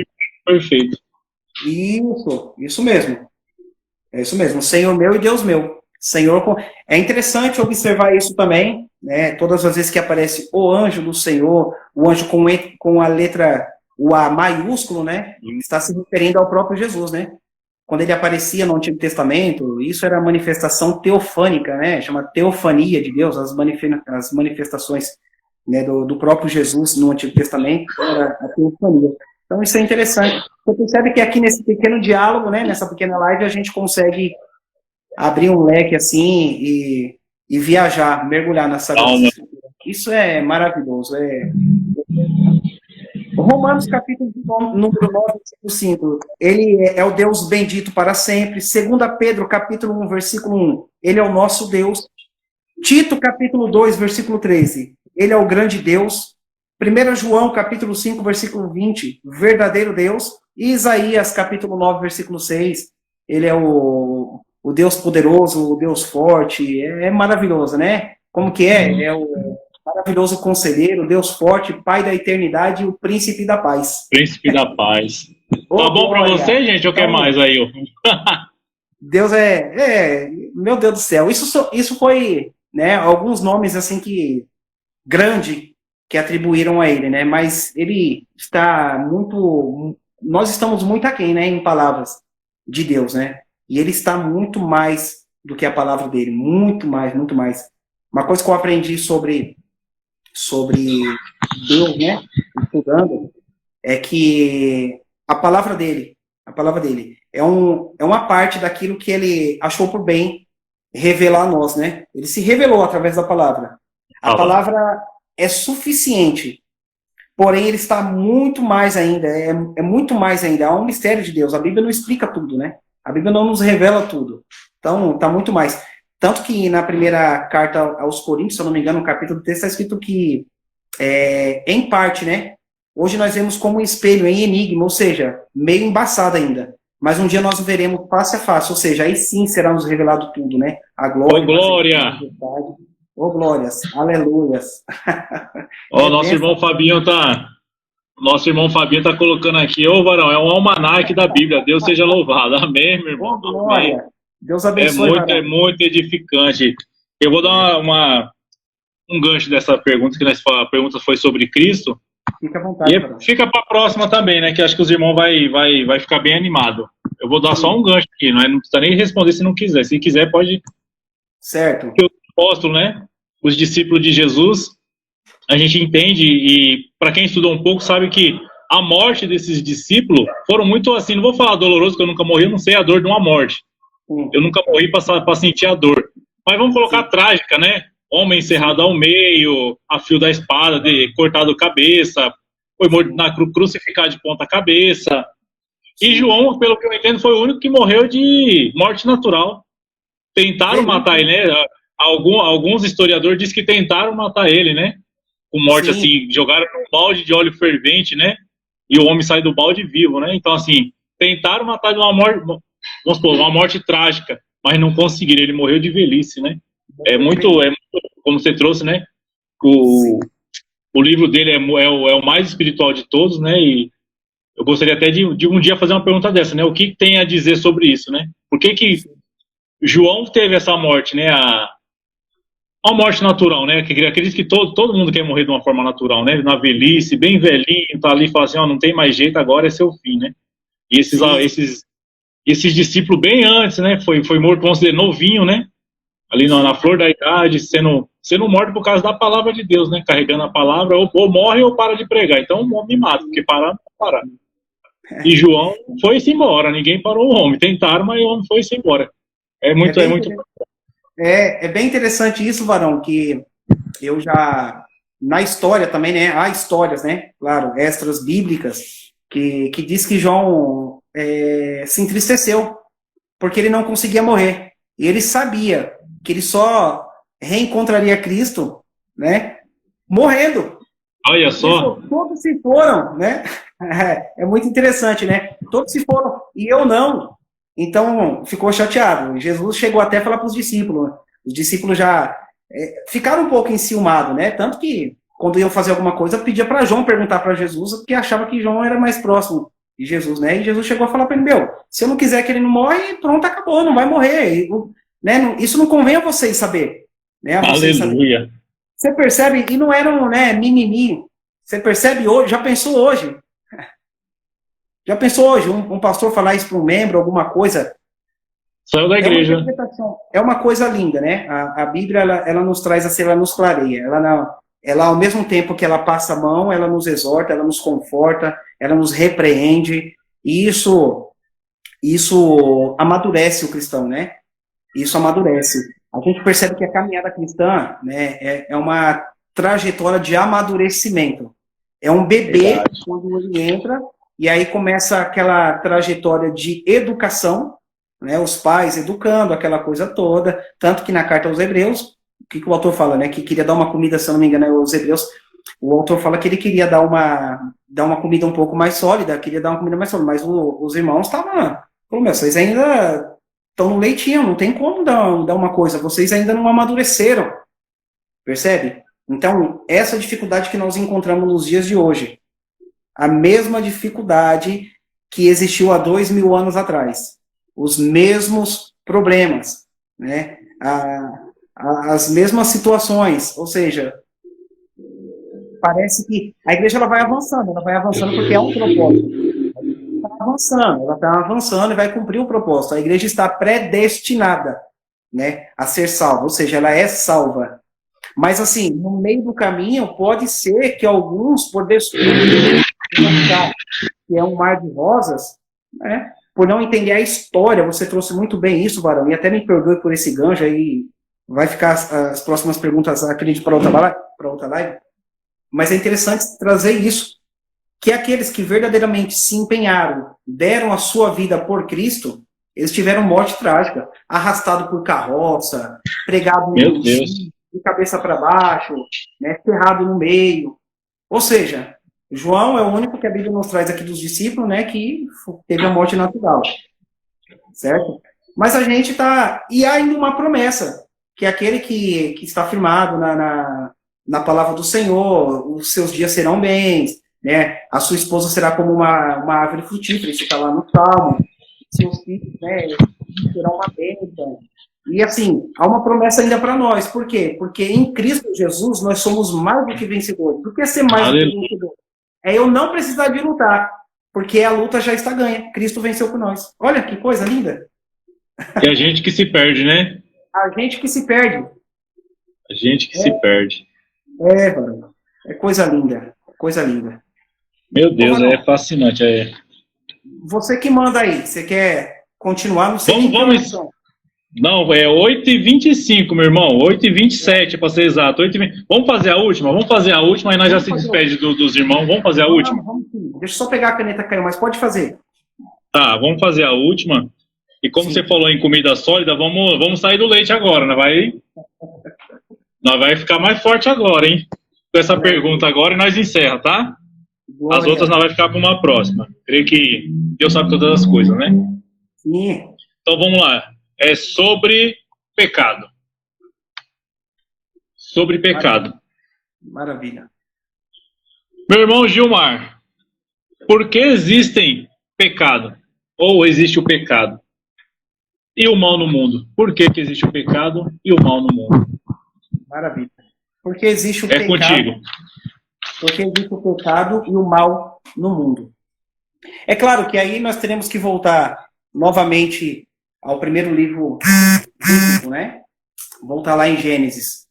perfeito. Isso mesmo. É isso mesmo. Senhor meu e Deus meu. Senhor. É interessante observar isso também, né? Todas as vezes que aparece o anjo do Senhor, o anjo com a letra, o A maiúsculo, né? Está se referindo ao próprio Jesus, né? Quando ele aparecia no Antigo Testamento, isso era a manifestação teofânica, né? Chama teofania de Deus, as manifestações, né, do próprio Jesus no Antigo Testamento, era a teofania. Então isso é interessante. Você percebe que aqui nesse pequeno diálogo, né, nessa pequena live, a gente consegue abrir um leque assim e viajar, mergulhar na Sagrada Escritura. Isso é maravilhoso. Romanos, capítulo número 9, versículo 5. Ele é o Deus bendito para sempre. 2 Pedro, capítulo 1, versículo 1. Ele é o nosso Deus. Tito, capítulo 2, versículo 13. Ele é o grande Deus. 1 João, capítulo 5, versículo 20. Verdadeiro Deus. E Isaías, capítulo 9, versículo 6. Ele é o Deus poderoso, o Deus forte. É maravilhoso, né? Como que é? É o maravilhoso conselheiro, Deus forte, Pai da eternidade e o príncipe da paz. Príncipe da paz. Tá bom pra você, gente? Ou quer mais aí? Deus meu Deus do céu. Isso foi, né, alguns nomes assim que grande que atribuíram a ele, né? Mas ele está nós estamos muito aquém, né, em palavras de Deus, né? E ele está muito mais do que a palavra dele, muito mais, muito mais. Uma coisa que eu aprendi sobre Deus, né, estudando, é que a palavra dele é uma parte daquilo que ele achou por bem revelar a nós, né? Ele se revelou através da palavra. A palavra é suficiente, porém ele está muito mais ainda, é muito mais ainda, há um mistério de Deus. A Bíblia não explica tudo, né? A Bíblia não nos revela tudo. Então, está muito mais. Tanto que na primeira carta aos Coríntios, se eu não me engano, no capítulo 3, está escrito que, em parte, né? Hoje nós vemos como um espelho, em enigma, ou seja, meio embaçado ainda. mas um dia nós o veremos face a face, ou seja, aí sim será nos revelado tudo, né? A glória. Ô, glória! Ô, glórias, aleluias. Ó, nosso irmão Fabinho tá colocando aqui, ô varão, é um almanaque da Bíblia, Deus seja louvado, amém, meu irmão? Ô, glória. Amém. Deus abençoe, É muito edificante. Eu vou dar um gancho dessa pergunta, que a pergunta foi sobre Cristo. Fica à vontade. E fica para a próxima também, né? Que acho que os irmãos vai ficar bem animado. Eu vou dar só um gancho aqui, não precisa nem responder se não quiser. Se quiser, pode. Certo. Os apóstolos, né? Os discípulos de Jesus, a gente entende, e para quem estudou um pouco, sabe que a morte desses discípulos foram muito assim, não vou falar doloroso, porque eu nunca morri, eu não sei a dor de uma morte. Eu nunca morri para sentir a dor. Mas vamos colocar trágica, né? Homem encerrado ao meio, a fio da espada, cortado a cabeça, foi morto na cruz, crucificado de ponta cabeça. E João, pelo que eu entendo, foi o único que morreu de morte natural. Tentaram matar ele, né? Alguns historiadores dizem que tentaram matar ele, né? Com morte assim, jogaram num balde de óleo fervente, né? E o homem sai do balde vivo, né? Então, assim, tentaram matar de uma morte, vamos supor, uma morte trágica, mas não conseguiram, ele morreu de velhice, né? É muito, como você trouxe, né? O livro dele é o mais espiritual de todos, né? E eu gostaria até de um dia fazer uma pergunta dessa, né? O que tem a dizer sobre isso, né? Por que João teve essa morte, né? A morte natural, né? Acredito que todo mundo quer morrer de uma forma natural, né? Na velhice, bem velhinho, tá ali e fala assim, ó, não tem mais jeito, agora é seu fim, né? E esses discípulos bem antes, né? Foi morto, vamos dizer, novinho, né? Ali na flor da idade, sendo morto por causa da palavra de Deus, né? Carregando a palavra, ou morre ou para de pregar. Então o homem mata, porque parar não parar. E João foi-se embora, ninguém parou o homem. Tentaram, mas o homem foi-se embora. É bem interessante isso, varão, que eu já, na história também, né? Há histórias, né? Claro, extras bíblicas, que diz que João se entristeceu, porque ele não conseguia morrer. E ele sabia que ele só reencontraria Cristo, né, morrendo. Olha só. Todos se foram, né? É muito interessante, né? Todos se foram, e eu não. Então, ficou chateado. Jesus chegou até a falar para os discípulos. Os discípulos já ficaram um pouco enciumados, né? Tanto que, quando iam fazer alguma coisa, pedia para João perguntar para Jesus, porque achava que João era mais próximo de Jesus, né? E Jesus chegou a falar para ele, se eu não quiser que ele não morre, pronto, acabou, não vai morrer. Né? Isso não convém a vocês saber. Né? Aleluia. Saber. Você percebe, e não era mimimi. Você percebe hoje, já pensou hoje? Já pensou hoje um pastor falar isso para um membro, alguma coisa? Saiu da igreja. É uma coisa linda, né? A Bíblia, ela nos traz assim, ela nos clareia. Ela, ao mesmo tempo que ela passa a mão, ela nos exorta, ela nos conforta, ela nos repreende. E isso amadurece o cristão, né? Isso amadurece. A gente percebe que a caminhada cristã, né, é uma trajetória de amadurecimento. É um bebê, quando ele entra, e aí começa aquela trajetória de educação, né, os pais educando, aquela coisa toda, tanto que na carta aos Hebreus, o que o autor fala, né, que queria dar uma comida, se eu não me engano, aos Hebreus, o autor fala que ele queria dar uma comida um pouco mais sólida, mas os irmãos estavam, vocês ainda estão no leitinho, não tem como dar uma coisa, vocês ainda não amadureceram, percebe? Então, essa dificuldade que nós encontramos nos dias de hoje, a mesma dificuldade que existiu há 2000 anos atrás, os mesmos problemas, né? As mesmas situações, ou seja, parece que a igreja ela vai avançando porque é um propósito. Ela está avançando e vai cumprir o propósito. A igreja está predestinada, né, a ser salva, ou seja, ela é salva. Mas, assim, no meio do caminho, pode ser que alguns, por descobrir que é um mar de rosas, né, por não entender a história, você trouxe muito bem isso, varão, e até me perdoe por esse gancho, aí vai ficar as próximas perguntas, acredito, para outra live, mas é interessante trazer isso, que aqueles que verdadeiramente se empenharam, deram a sua vida por Cristo, eles tiveram morte trágica, arrastado por carroça, pregado de cabeça para baixo, né, ferrado no meio. Ou seja, João é o único que a Bíblia nos traz aqui dos discípulos, né, que teve a morte natural, certo? Mas a gente tá... E há ainda uma promessa, que é aquele que está firmado na palavra do Senhor, os seus dias serão bens, né? A sua esposa será como uma árvore frutífera, isso está lá no Salmo, seus filhos, né, serão uma bênção. E assim, há uma promessa ainda para nós, por quê? Porque em Cristo Jesus nós somos mais do que vencedores. Por que ser mais do que vencedor? É eu não precisar de lutar, porque a luta já está ganha. Cristo venceu por nós. Olha que coisa linda. E a gente que se perde, né? A gente que se perde. A gente que se perde. Mano. É coisa linda. Coisa linda. Meu Deus, é fascinante. É. Você que manda aí. Você quer continuar? Não sei. Vamos. Não, é 8h25, meu irmão. 8h27, para ser exato. 8h20. Vamos fazer a última? Vamos fazer a última e nós já se despede dos irmãos. Vamos fazer a última? Vamos, deixa eu só pegar a caneta, Caio, mas pode fazer. Tá, vamos fazer a última. E como você falou em comida sólida, vamos sair do leite agora, né? Nós vai ficar mais forte agora, hein? Com essa pergunta agora e nós encerra, tá? As outras nós vai ficar para uma próxima. Creio que Deus sabe todas as coisas, né? Sim. Então vamos lá. É sobre pecado. Sobre pecado. Maravilha. Meu irmão Gilmar, por que existem pecado? Ou existe o pecado? E o mal no mundo? Por que existe o pecado e o mal no mundo? Maravilha. Porque existe o pecado. É contigo. Porque existe o pecado e o mal no mundo. É claro que aí nós teremos que voltar novamente ao primeiro livro bíblico, né? Voltar lá em Gênesis.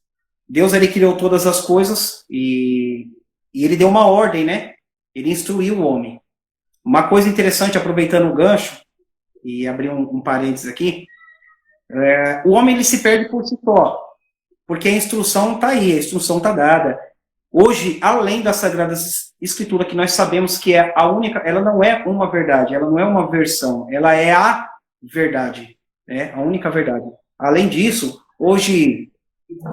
Deus, ele criou todas as coisas e ele deu uma ordem, né? Ele instruiu o homem. Uma coisa interessante, aproveitando o gancho, e abrir um parênteses aqui, o homem ele se perde por si só, porque a instrução está aí, a instrução está dada. Hoje, além da Sagrada Escritura, que nós sabemos que é a única, ela não é uma verdade, ela não é uma versão, ela é a verdade, né? A única verdade. Além disso, hoje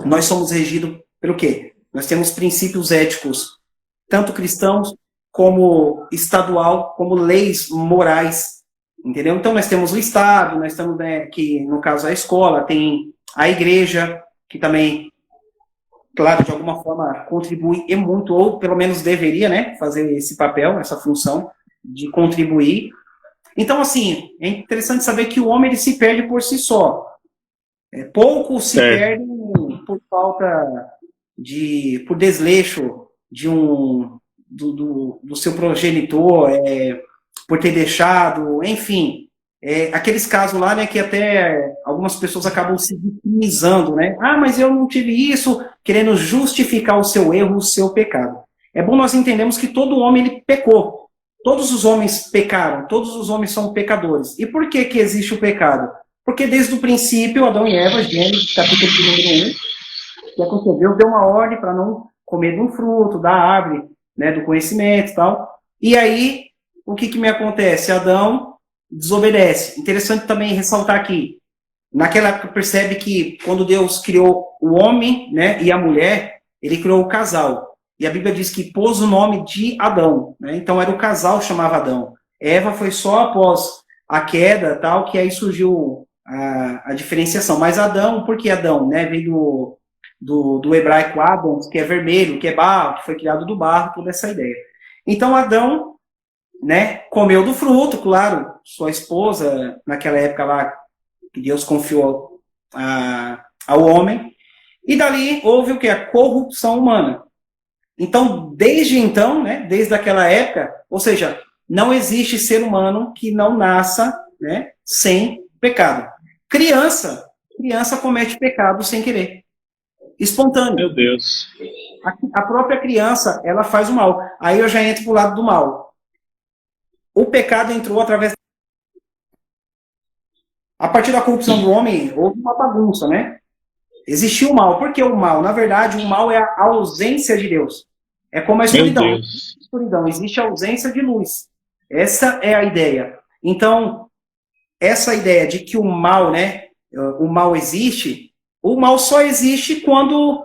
nós somos regidos pelo quê? Nós temos princípios éticos, tanto cristãos como estadual, como leis morais, entendeu? Então nós temos o Estado, nós temos, né, que no caso a escola, tem a igreja, que também, claro, de alguma forma contribui e muito, ou pelo menos deveria, né, fazer esse papel, essa função de contribuir. Então, assim, é interessante saber que o homem ele se perde por si só. Pouco se perde por falta por desleixo do seu progenitor, por ter deixado, enfim. Aqueles casos lá, né, que até algumas pessoas acabam se vitimizando, né? Ah, mas eu não tive isso, querendo justificar o seu erro, o seu pecado. É bom nós entendermos que todo homem ele pecou. Todos os homens pecaram, todos os homens são pecadores. E por que existe o pecado? Porque desde o princípio, Adão e Eva, Gênesis, capítulo número 1, que aconteceu? Deus deu uma ordem para não comer de um fruto, da árvore, né, do conhecimento e tal. E aí, o que me acontece? Adão desobedece. Interessante também ressaltar aqui, naquela época percebe que quando Deus criou o homem, né, e a mulher, ele criou o casal. E a Bíblia diz que pôs o nome de Adão, né? Então era o casal que chamava Adão. Eva foi só após a queda, tal, que aí surgiu a diferenciação. Mas Adão, por que Adão? Né? Veio do hebraico Adams, que é vermelho, que é barro, que foi criado do barro, toda essa ideia. Então Adão, né, comeu do fruto, claro, sua esposa, naquela época lá, que Deus confiou ao homem, e dali houve o que? A corrupção humana. Então, desde então, né, desde aquela época, ou seja, não existe ser humano que não nasça, né, sem pecado. Criança comete pecado sem querer. Espontâneo. Meu Deus. A própria criança, ela faz o mal. Aí eu já entro pro lado do mal. O pecado entrou através... A partir da corrupção do homem, houve uma bagunça, né? Existiu o mal. Por que o mal? Na verdade, o mal é a ausência de Deus. É como a escuridão. Escuridão. Existe a ausência de luz. Essa é a ideia. Então, essa ideia de que o mal, né? O mal existe, o mal só existe quando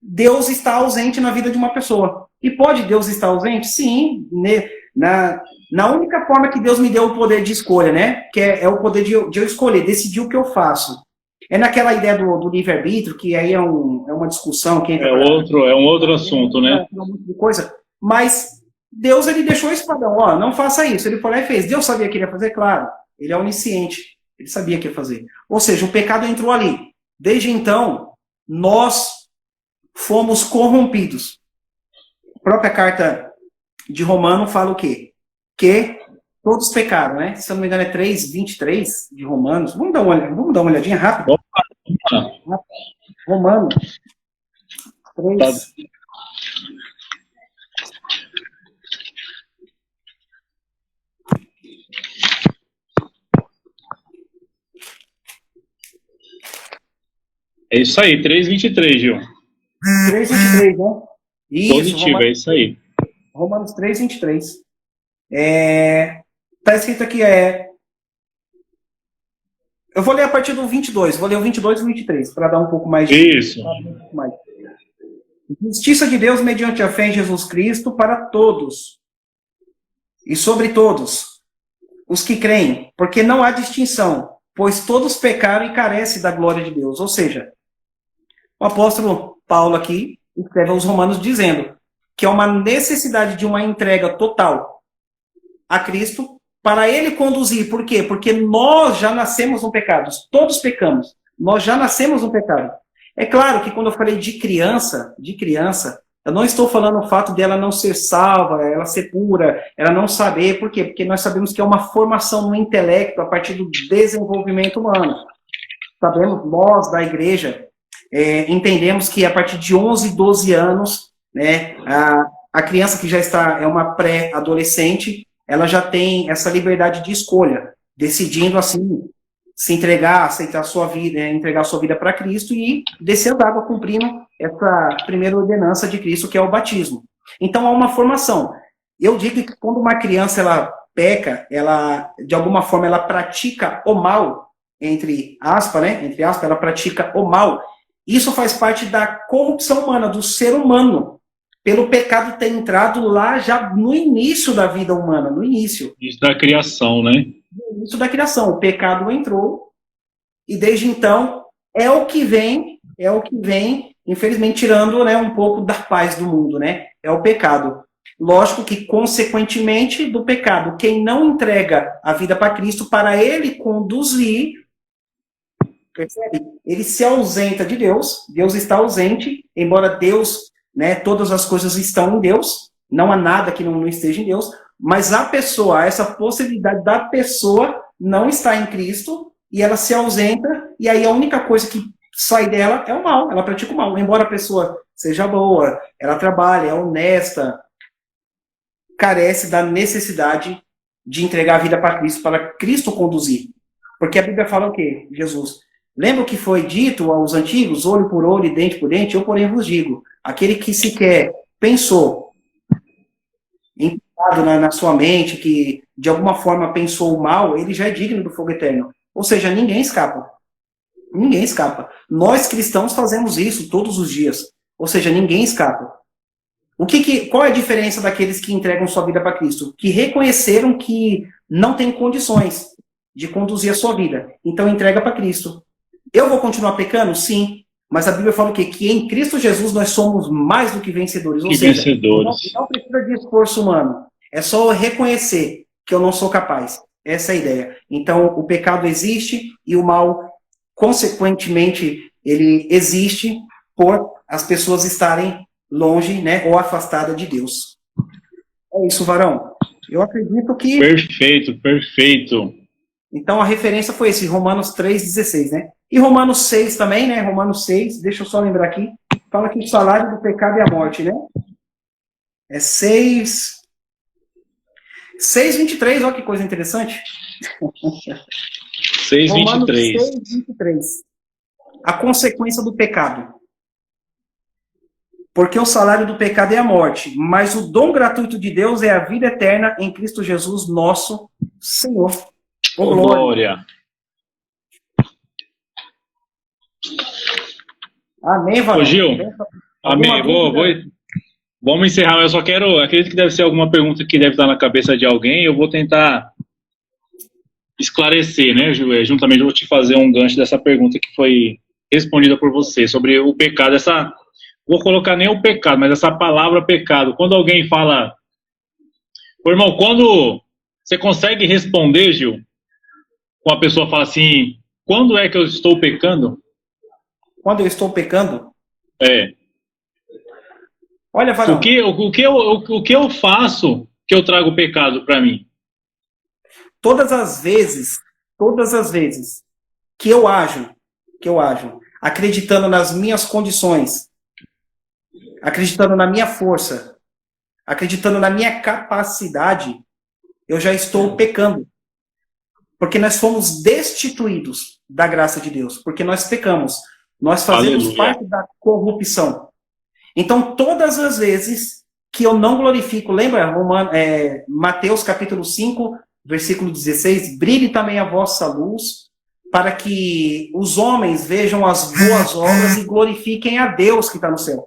Deus está ausente na vida de uma pessoa. E pode Deus estar ausente? Sim, na única forma que Deus me deu o poder de escolha, né? Que é o poder de eu escolher, decidir o que eu faço. É naquela ideia do livre-arbítrio, que aí é uma discussão. Que é um outro assunto, né? Coisa. Mas Deus, ele deixou esse padrão, ó, não faça isso. Ele foi lá e fez. Deus sabia que ele ia fazer? Claro. Ele é onisciente. Ele sabia que ia fazer. Ou seja, o pecado entrou ali. Desde então, nós fomos corrompidos. A própria carta de Romano fala o quê? Que todos pecaram, né? Se eu não me engano é 3:23 de Romanos. Vamos dar uma olhadinha rápida. Romano 3. É isso aí, 3:23, Gil. 3:23, né? Isso, Positivo, Romanos, é isso aí. Romanos 3:23. Tá escrito aqui, eu vou ler a partir do 22, vou ler o 22 e o 23, para dar um pouco mais de... Isso. Justiça de Deus mediante a fé em Jesus Cristo para todos, e sobre todos, os que creem, porque não há distinção, pois todos pecaram e carecem da glória de Deus. Ou seja, o apóstolo Paulo aqui escreve aos Romanos dizendo que é uma necessidade de uma entrega total a Cristo para ele conduzir. Por quê? Porque nós já nascemos no pecado. Todos pecamos. Nós já nascemos no pecado. É claro que quando eu falei de criança, eu não estou falando o fato dela não ser salva, ela ser pura, ela não saber. Por quê? Porque nós sabemos que é uma formação no intelecto a partir do desenvolvimento humano. Sabemos, nós da igreja, entendemos que a partir de 11, 12 anos, né, a criança que já é uma pré-adolescente, ela já tem essa liberdade de escolha, decidindo assim, se entregar, aceitar a sua vida, entregar a sua vida para Cristo e descer da água cumprindo essa primeira ordenança de Cristo, que é o batismo. Então há uma formação. Eu digo que quando uma criança ela peca, ela de alguma forma ela pratica o mal, entre aspas, ela pratica o mal. Isso faz parte da corrupção humana, do ser humano, pelo pecado ter entrado lá já no início da vida humana, no início. Isso da criação, né? No início da criação. O pecado entrou e desde então é o que vem, infelizmente, tirando, né, um pouco da paz do mundo, né? É o pecado. Lógico que, consequentemente, do pecado, quem não entrega a vida para Cristo, para ele conduzir, percebe? Ele se ausenta de Deus, Deus está ausente, embora Deus, né, todas as coisas estão em Deus, não há nada que não esteja em Deus, mas a pessoa, essa possibilidade da pessoa não está em Cristo, e ela se ausenta, e aí a única coisa que sai dela é o mal, ela pratica o mal, embora a pessoa seja boa, ela trabalha, é honesta, carece da necessidade de entregar a vida para Cristo conduzir. Porque a Bíblia fala o quê? Jesus. Lembra o que foi dito aos antigos? Olho por olho e dente por dente? Eu, porém, vos digo. Aquele que sequer pensou, implicado na sua mente, que de alguma forma pensou o mal, ele já é digno do fogo eterno. Ou seja, ninguém escapa. Ninguém escapa. Nós cristãos fazemos isso todos os dias. Ou seja, ninguém escapa. Qual é a diferença daqueles que entregam sua vida para Cristo? Que reconheceram que não tem condições de conduzir a sua vida. Então entrega para Cristo. Eu vou continuar pecando? Sim. Mas a Bíblia fala o quê? Que em Cristo Jesus nós somos mais do que vencedores. Ou seja, não precisa de esforço humano. É só reconhecer que eu não sou capaz. Essa é a ideia. Então, o pecado existe e o mal, consequentemente, ele existe por as pessoas estarem longe, né, ou afastadas de Deus. É isso, varão. Eu acredito que... Perfeito, perfeito. Então, a referência foi esse, Romanos 3,16, né? E Romanos 6 também, né? Romanos 6, deixa eu só lembrar aqui, fala que o salário do pecado é a morte, né? É 6:23, olha que coisa interessante. 6:23. Romanos 6:23. A consequência do pecado. Porque o salário do pecado é a morte, mas o dom gratuito de Deus é a vida eterna em Cristo Jesus, nosso Senhor. Oh, glória. Amém, Valão. Ô, Gil, amém. Vamos encerrar, eu só quero, acredito que deve ser alguma pergunta que deve estar na cabeça de alguém, eu vou tentar esclarecer, né, juntamente eu vou te fazer um gancho dessa pergunta que foi respondida por você, sobre o pecado, vou colocar nem o pecado, mas essa palavra pecado, quando alguém fala, ô, irmão, quando você consegue responder, Gil, quando a pessoa fala assim, quando é que eu estou pecando? Quando eu estou pecando? É. Olha, Varão. O que eu faço que eu trago pecado para mim? Todas as vezes que eu ajo, acreditando nas minhas condições, acreditando na minha força, acreditando na minha capacidade, eu já estou pecando. Porque nós fomos destituídos da graça de Deus, porque nós pecamos. Nós fazemos Aleluia. parte da corrupção. Então, todas as vezes que eu não glorifico, lembra Mateus capítulo 5, versículo 16, brilhe também a vossa luz, para que os homens vejam as boas obras e glorifiquem a Deus que está no céu.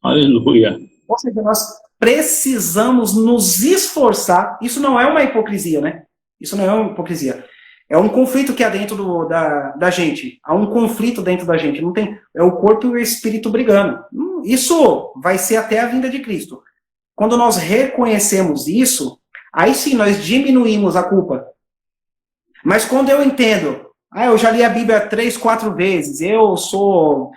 Aleluia. Ou seja, nós precisamos nos esforçar. Isso não é uma hipocrisia, né? Isso não é uma hipocrisia. É um conflito que há dentro da gente. Há um conflito dentro da gente. Não tem, é o corpo e o espírito brigando. Isso vai ser até a vinda de Cristo. Quando nós reconhecemos isso, aí sim nós diminuímos a culpa. Mas quando eu entendo, eu já li a Bíblia 3, 4 vezes, eu sou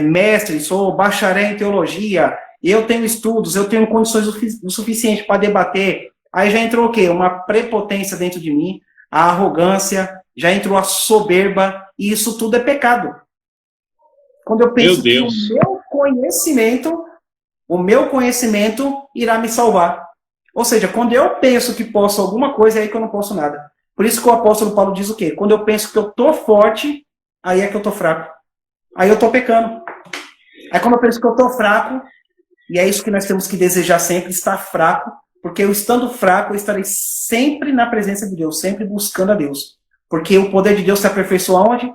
mestre, sou bacharel em teologia, eu tenho estudos, eu tenho condições o suficiente para debater, aí já entrou o quê? Uma prepotência dentro de mim, a arrogância, já entrou a soberba, e isso tudo é pecado. Quando eu penso que o meu conhecimento irá me salvar. Ou seja, quando eu penso que posso alguma coisa, é aí que eu não posso nada. Por isso que o apóstolo Paulo diz o quê? Quando eu penso que eu estou forte, aí é que eu estou fraco. Aí eu estou pecando. Aí quando eu penso que eu estou fraco, e é isso que nós temos que desejar sempre, estar fraco, porque eu estando fraco, eu estarei sempre na presença de Deus, sempre buscando a Deus. Porque o poder de Deus se aperfeiçoa onde?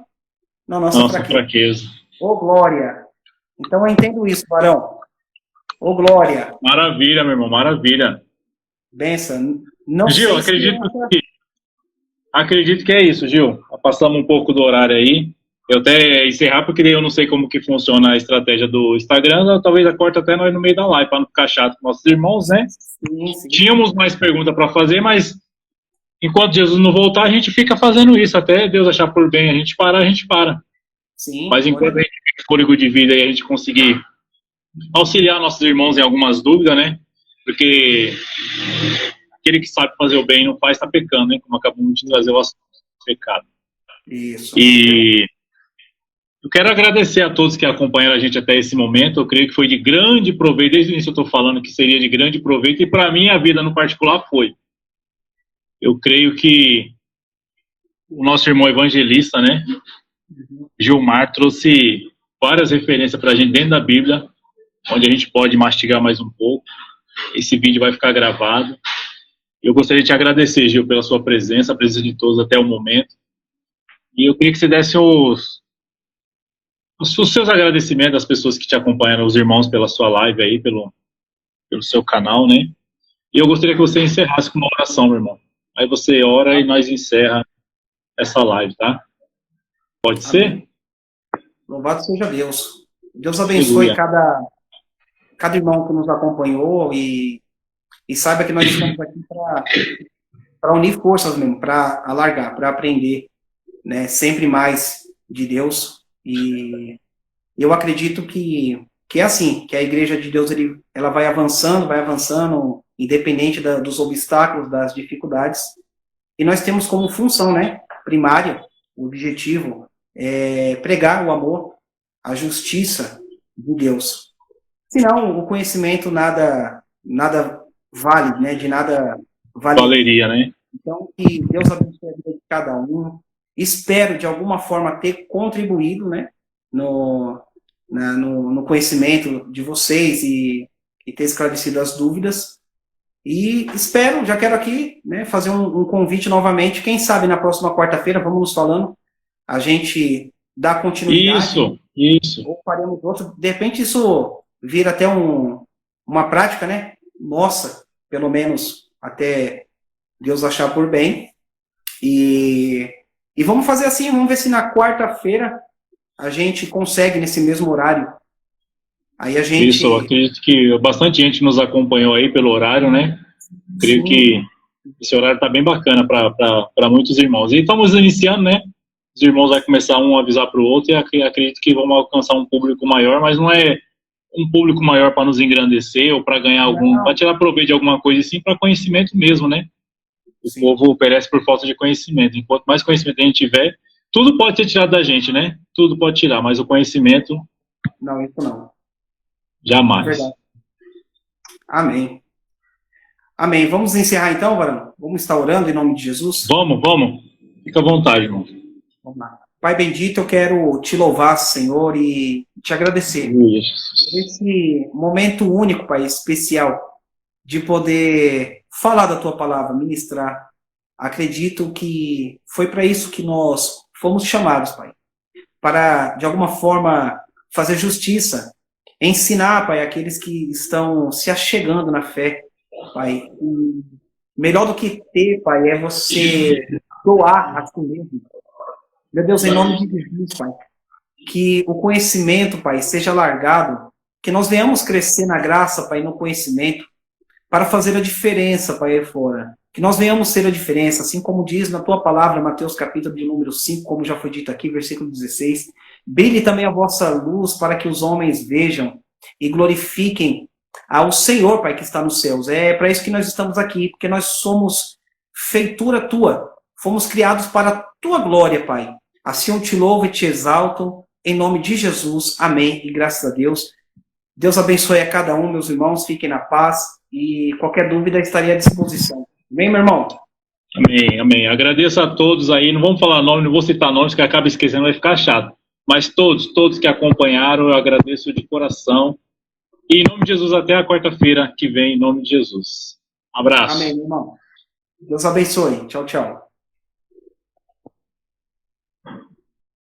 Na nossa fraqueza. Ô, glória! Então eu entendo isso, Varão. Ô, glória! Maravilha, meu irmão, maravilha. Benção. Gil, acredito que é isso, Gil. Passamos um pouco do horário aí. Eu até encerrar, porque eu não sei como que funciona a estratégia do Instagram, talvez a corte até nós no meio da live, para não ficar chato com nossos irmãos, né? Sim. Tínhamos mais perguntas para fazer, mas enquanto Jesus não voltar, a gente fica fazendo isso, até Deus achar por bem a gente parar, a gente para. Sim, mas enquanto a gente tem fôlego de vida e a gente conseguir auxiliar nossos irmãos em algumas dúvidas, né? Porque aquele que sabe fazer o bem não faz, está pecando, né? Como acabamos de trazer o assunto do pecado. Isso. E eu quero agradecer a todos que acompanharam a gente até esse momento. Eu creio que foi de grande proveito. Desde o início eu estou falando que seria de grande proveito, e para mim a vida no particular foi. Eu creio que o nosso irmão evangelista, né, Gilmar, trouxe várias referências para a gente dentro da Bíblia, onde a gente pode mastigar mais um pouco. Esse vídeo vai ficar gravado. Eu gostaria de te agradecer, Gil, pela sua presença, a presença de todos até o momento. E eu queria que você desse os seus agradecimentos às pessoas que te acompanharam, os irmãos, pela sua live aí, pelo seu canal, né? E eu gostaria que você encerrasse com uma oração, meu irmão. Aí você ora e nós encerra essa live, tá? Pode ser? Louvado seja Deus. Deus abençoe cada irmão que nos acompanhou e saiba que nós estamos aqui para unir forças mesmo, para alargar, para aprender, né? Sempre mais de Deus. E eu acredito que é assim, que a igreja de Deus ela vai avançando, independente dos obstáculos, das dificuldades. E nós temos como função, né, primária, o objetivo, pregar o amor, a justiça de Deus. Senão, o conhecimento nada vale, né, de nada valeria, né? Então, que Deus abençoe a vida de cada um. Espero, de alguma forma, ter contribuído, né, no conhecimento de vocês e ter esclarecido as dúvidas. E espero, já quero aqui, né, fazer um convite novamente. Quem sabe na próxima quarta-feira, vamos nos falando, a gente dá continuidade. Isso. Ou faremos outro. De repente isso vira até uma prática, né? Nossa, pelo menos até Deus achar por bem. E vamos fazer assim, vamos ver se na quarta-feira a gente consegue nesse mesmo horário. Aí a gente... Isso, eu acredito que bastante gente nos acompanhou aí pelo horário, né? Creio que esse horário está bem bacana para muitos irmãos. E estamos iniciando, né? Os irmãos vão começar um a avisar para o outro e acredito que vamos alcançar um público maior, mas não é um público maior para nos engrandecer ou para ganhar para tirar proveito de alguma coisa, sim, para conhecimento mesmo, né? O povo perece por falta de conhecimento. Enquanto mais conhecimento a gente tiver, tudo pode ser tirado da gente, né? Tudo pode tirar, mas o conhecimento... Não, isso não. Jamais. É verdade. Amém. Amém. Vamos encerrar então, Varão? Vamos estar orando em nome de Jesus? Vamos. Fica à vontade, irmão. Vamos lá. Pai bendito, eu quero te louvar, Senhor, e te agradecer por esse momento único, Pai, especial, de poder falar da Tua palavra, ministrar. Acredito que foi para isso que nós fomos chamados, Pai, para, de alguma forma, fazer justiça, ensinar, Pai, aqueles que estão se achegando na fé, Pai. E melhor do que ter, Pai, é você doar a si mesmo. Meu Deus, em nome de Jesus, Pai, que o conhecimento, Pai, seja largado, que nós venhamos crescer na graça, Pai, no conhecimento, para fazer a diferença, Pai, aí fora. Que nós venhamos ser a diferença, assim como diz na Tua palavra, Mateus capítulo de número 5, como já foi dito aqui, versículo 16. Brilhe também a vossa luz para que os homens vejam e glorifiquem ao Senhor, Pai, que está nos céus. É para isso que nós estamos aqui, porque nós somos feitura Tua. Fomos criados para a Tua glória, Pai. Assim eu te louvo e te exalto, em nome de Jesus. Amém. E graças a Deus. Deus abençoe a cada um, meus irmãos. Fiquem na paz. E qualquer dúvida estarei à disposição. Amém, meu irmão? Amém. Agradeço a todos aí. Não vamos falar nome, não vou citar nomes, que acaba esquecendo, vai ficar chato. Mas todos que acompanharam, eu agradeço de coração. E em nome de Jesus, até a quarta-feira que vem, em nome de Jesus. Abraço. Amém, meu irmão. Deus abençoe. Tchau, tchau.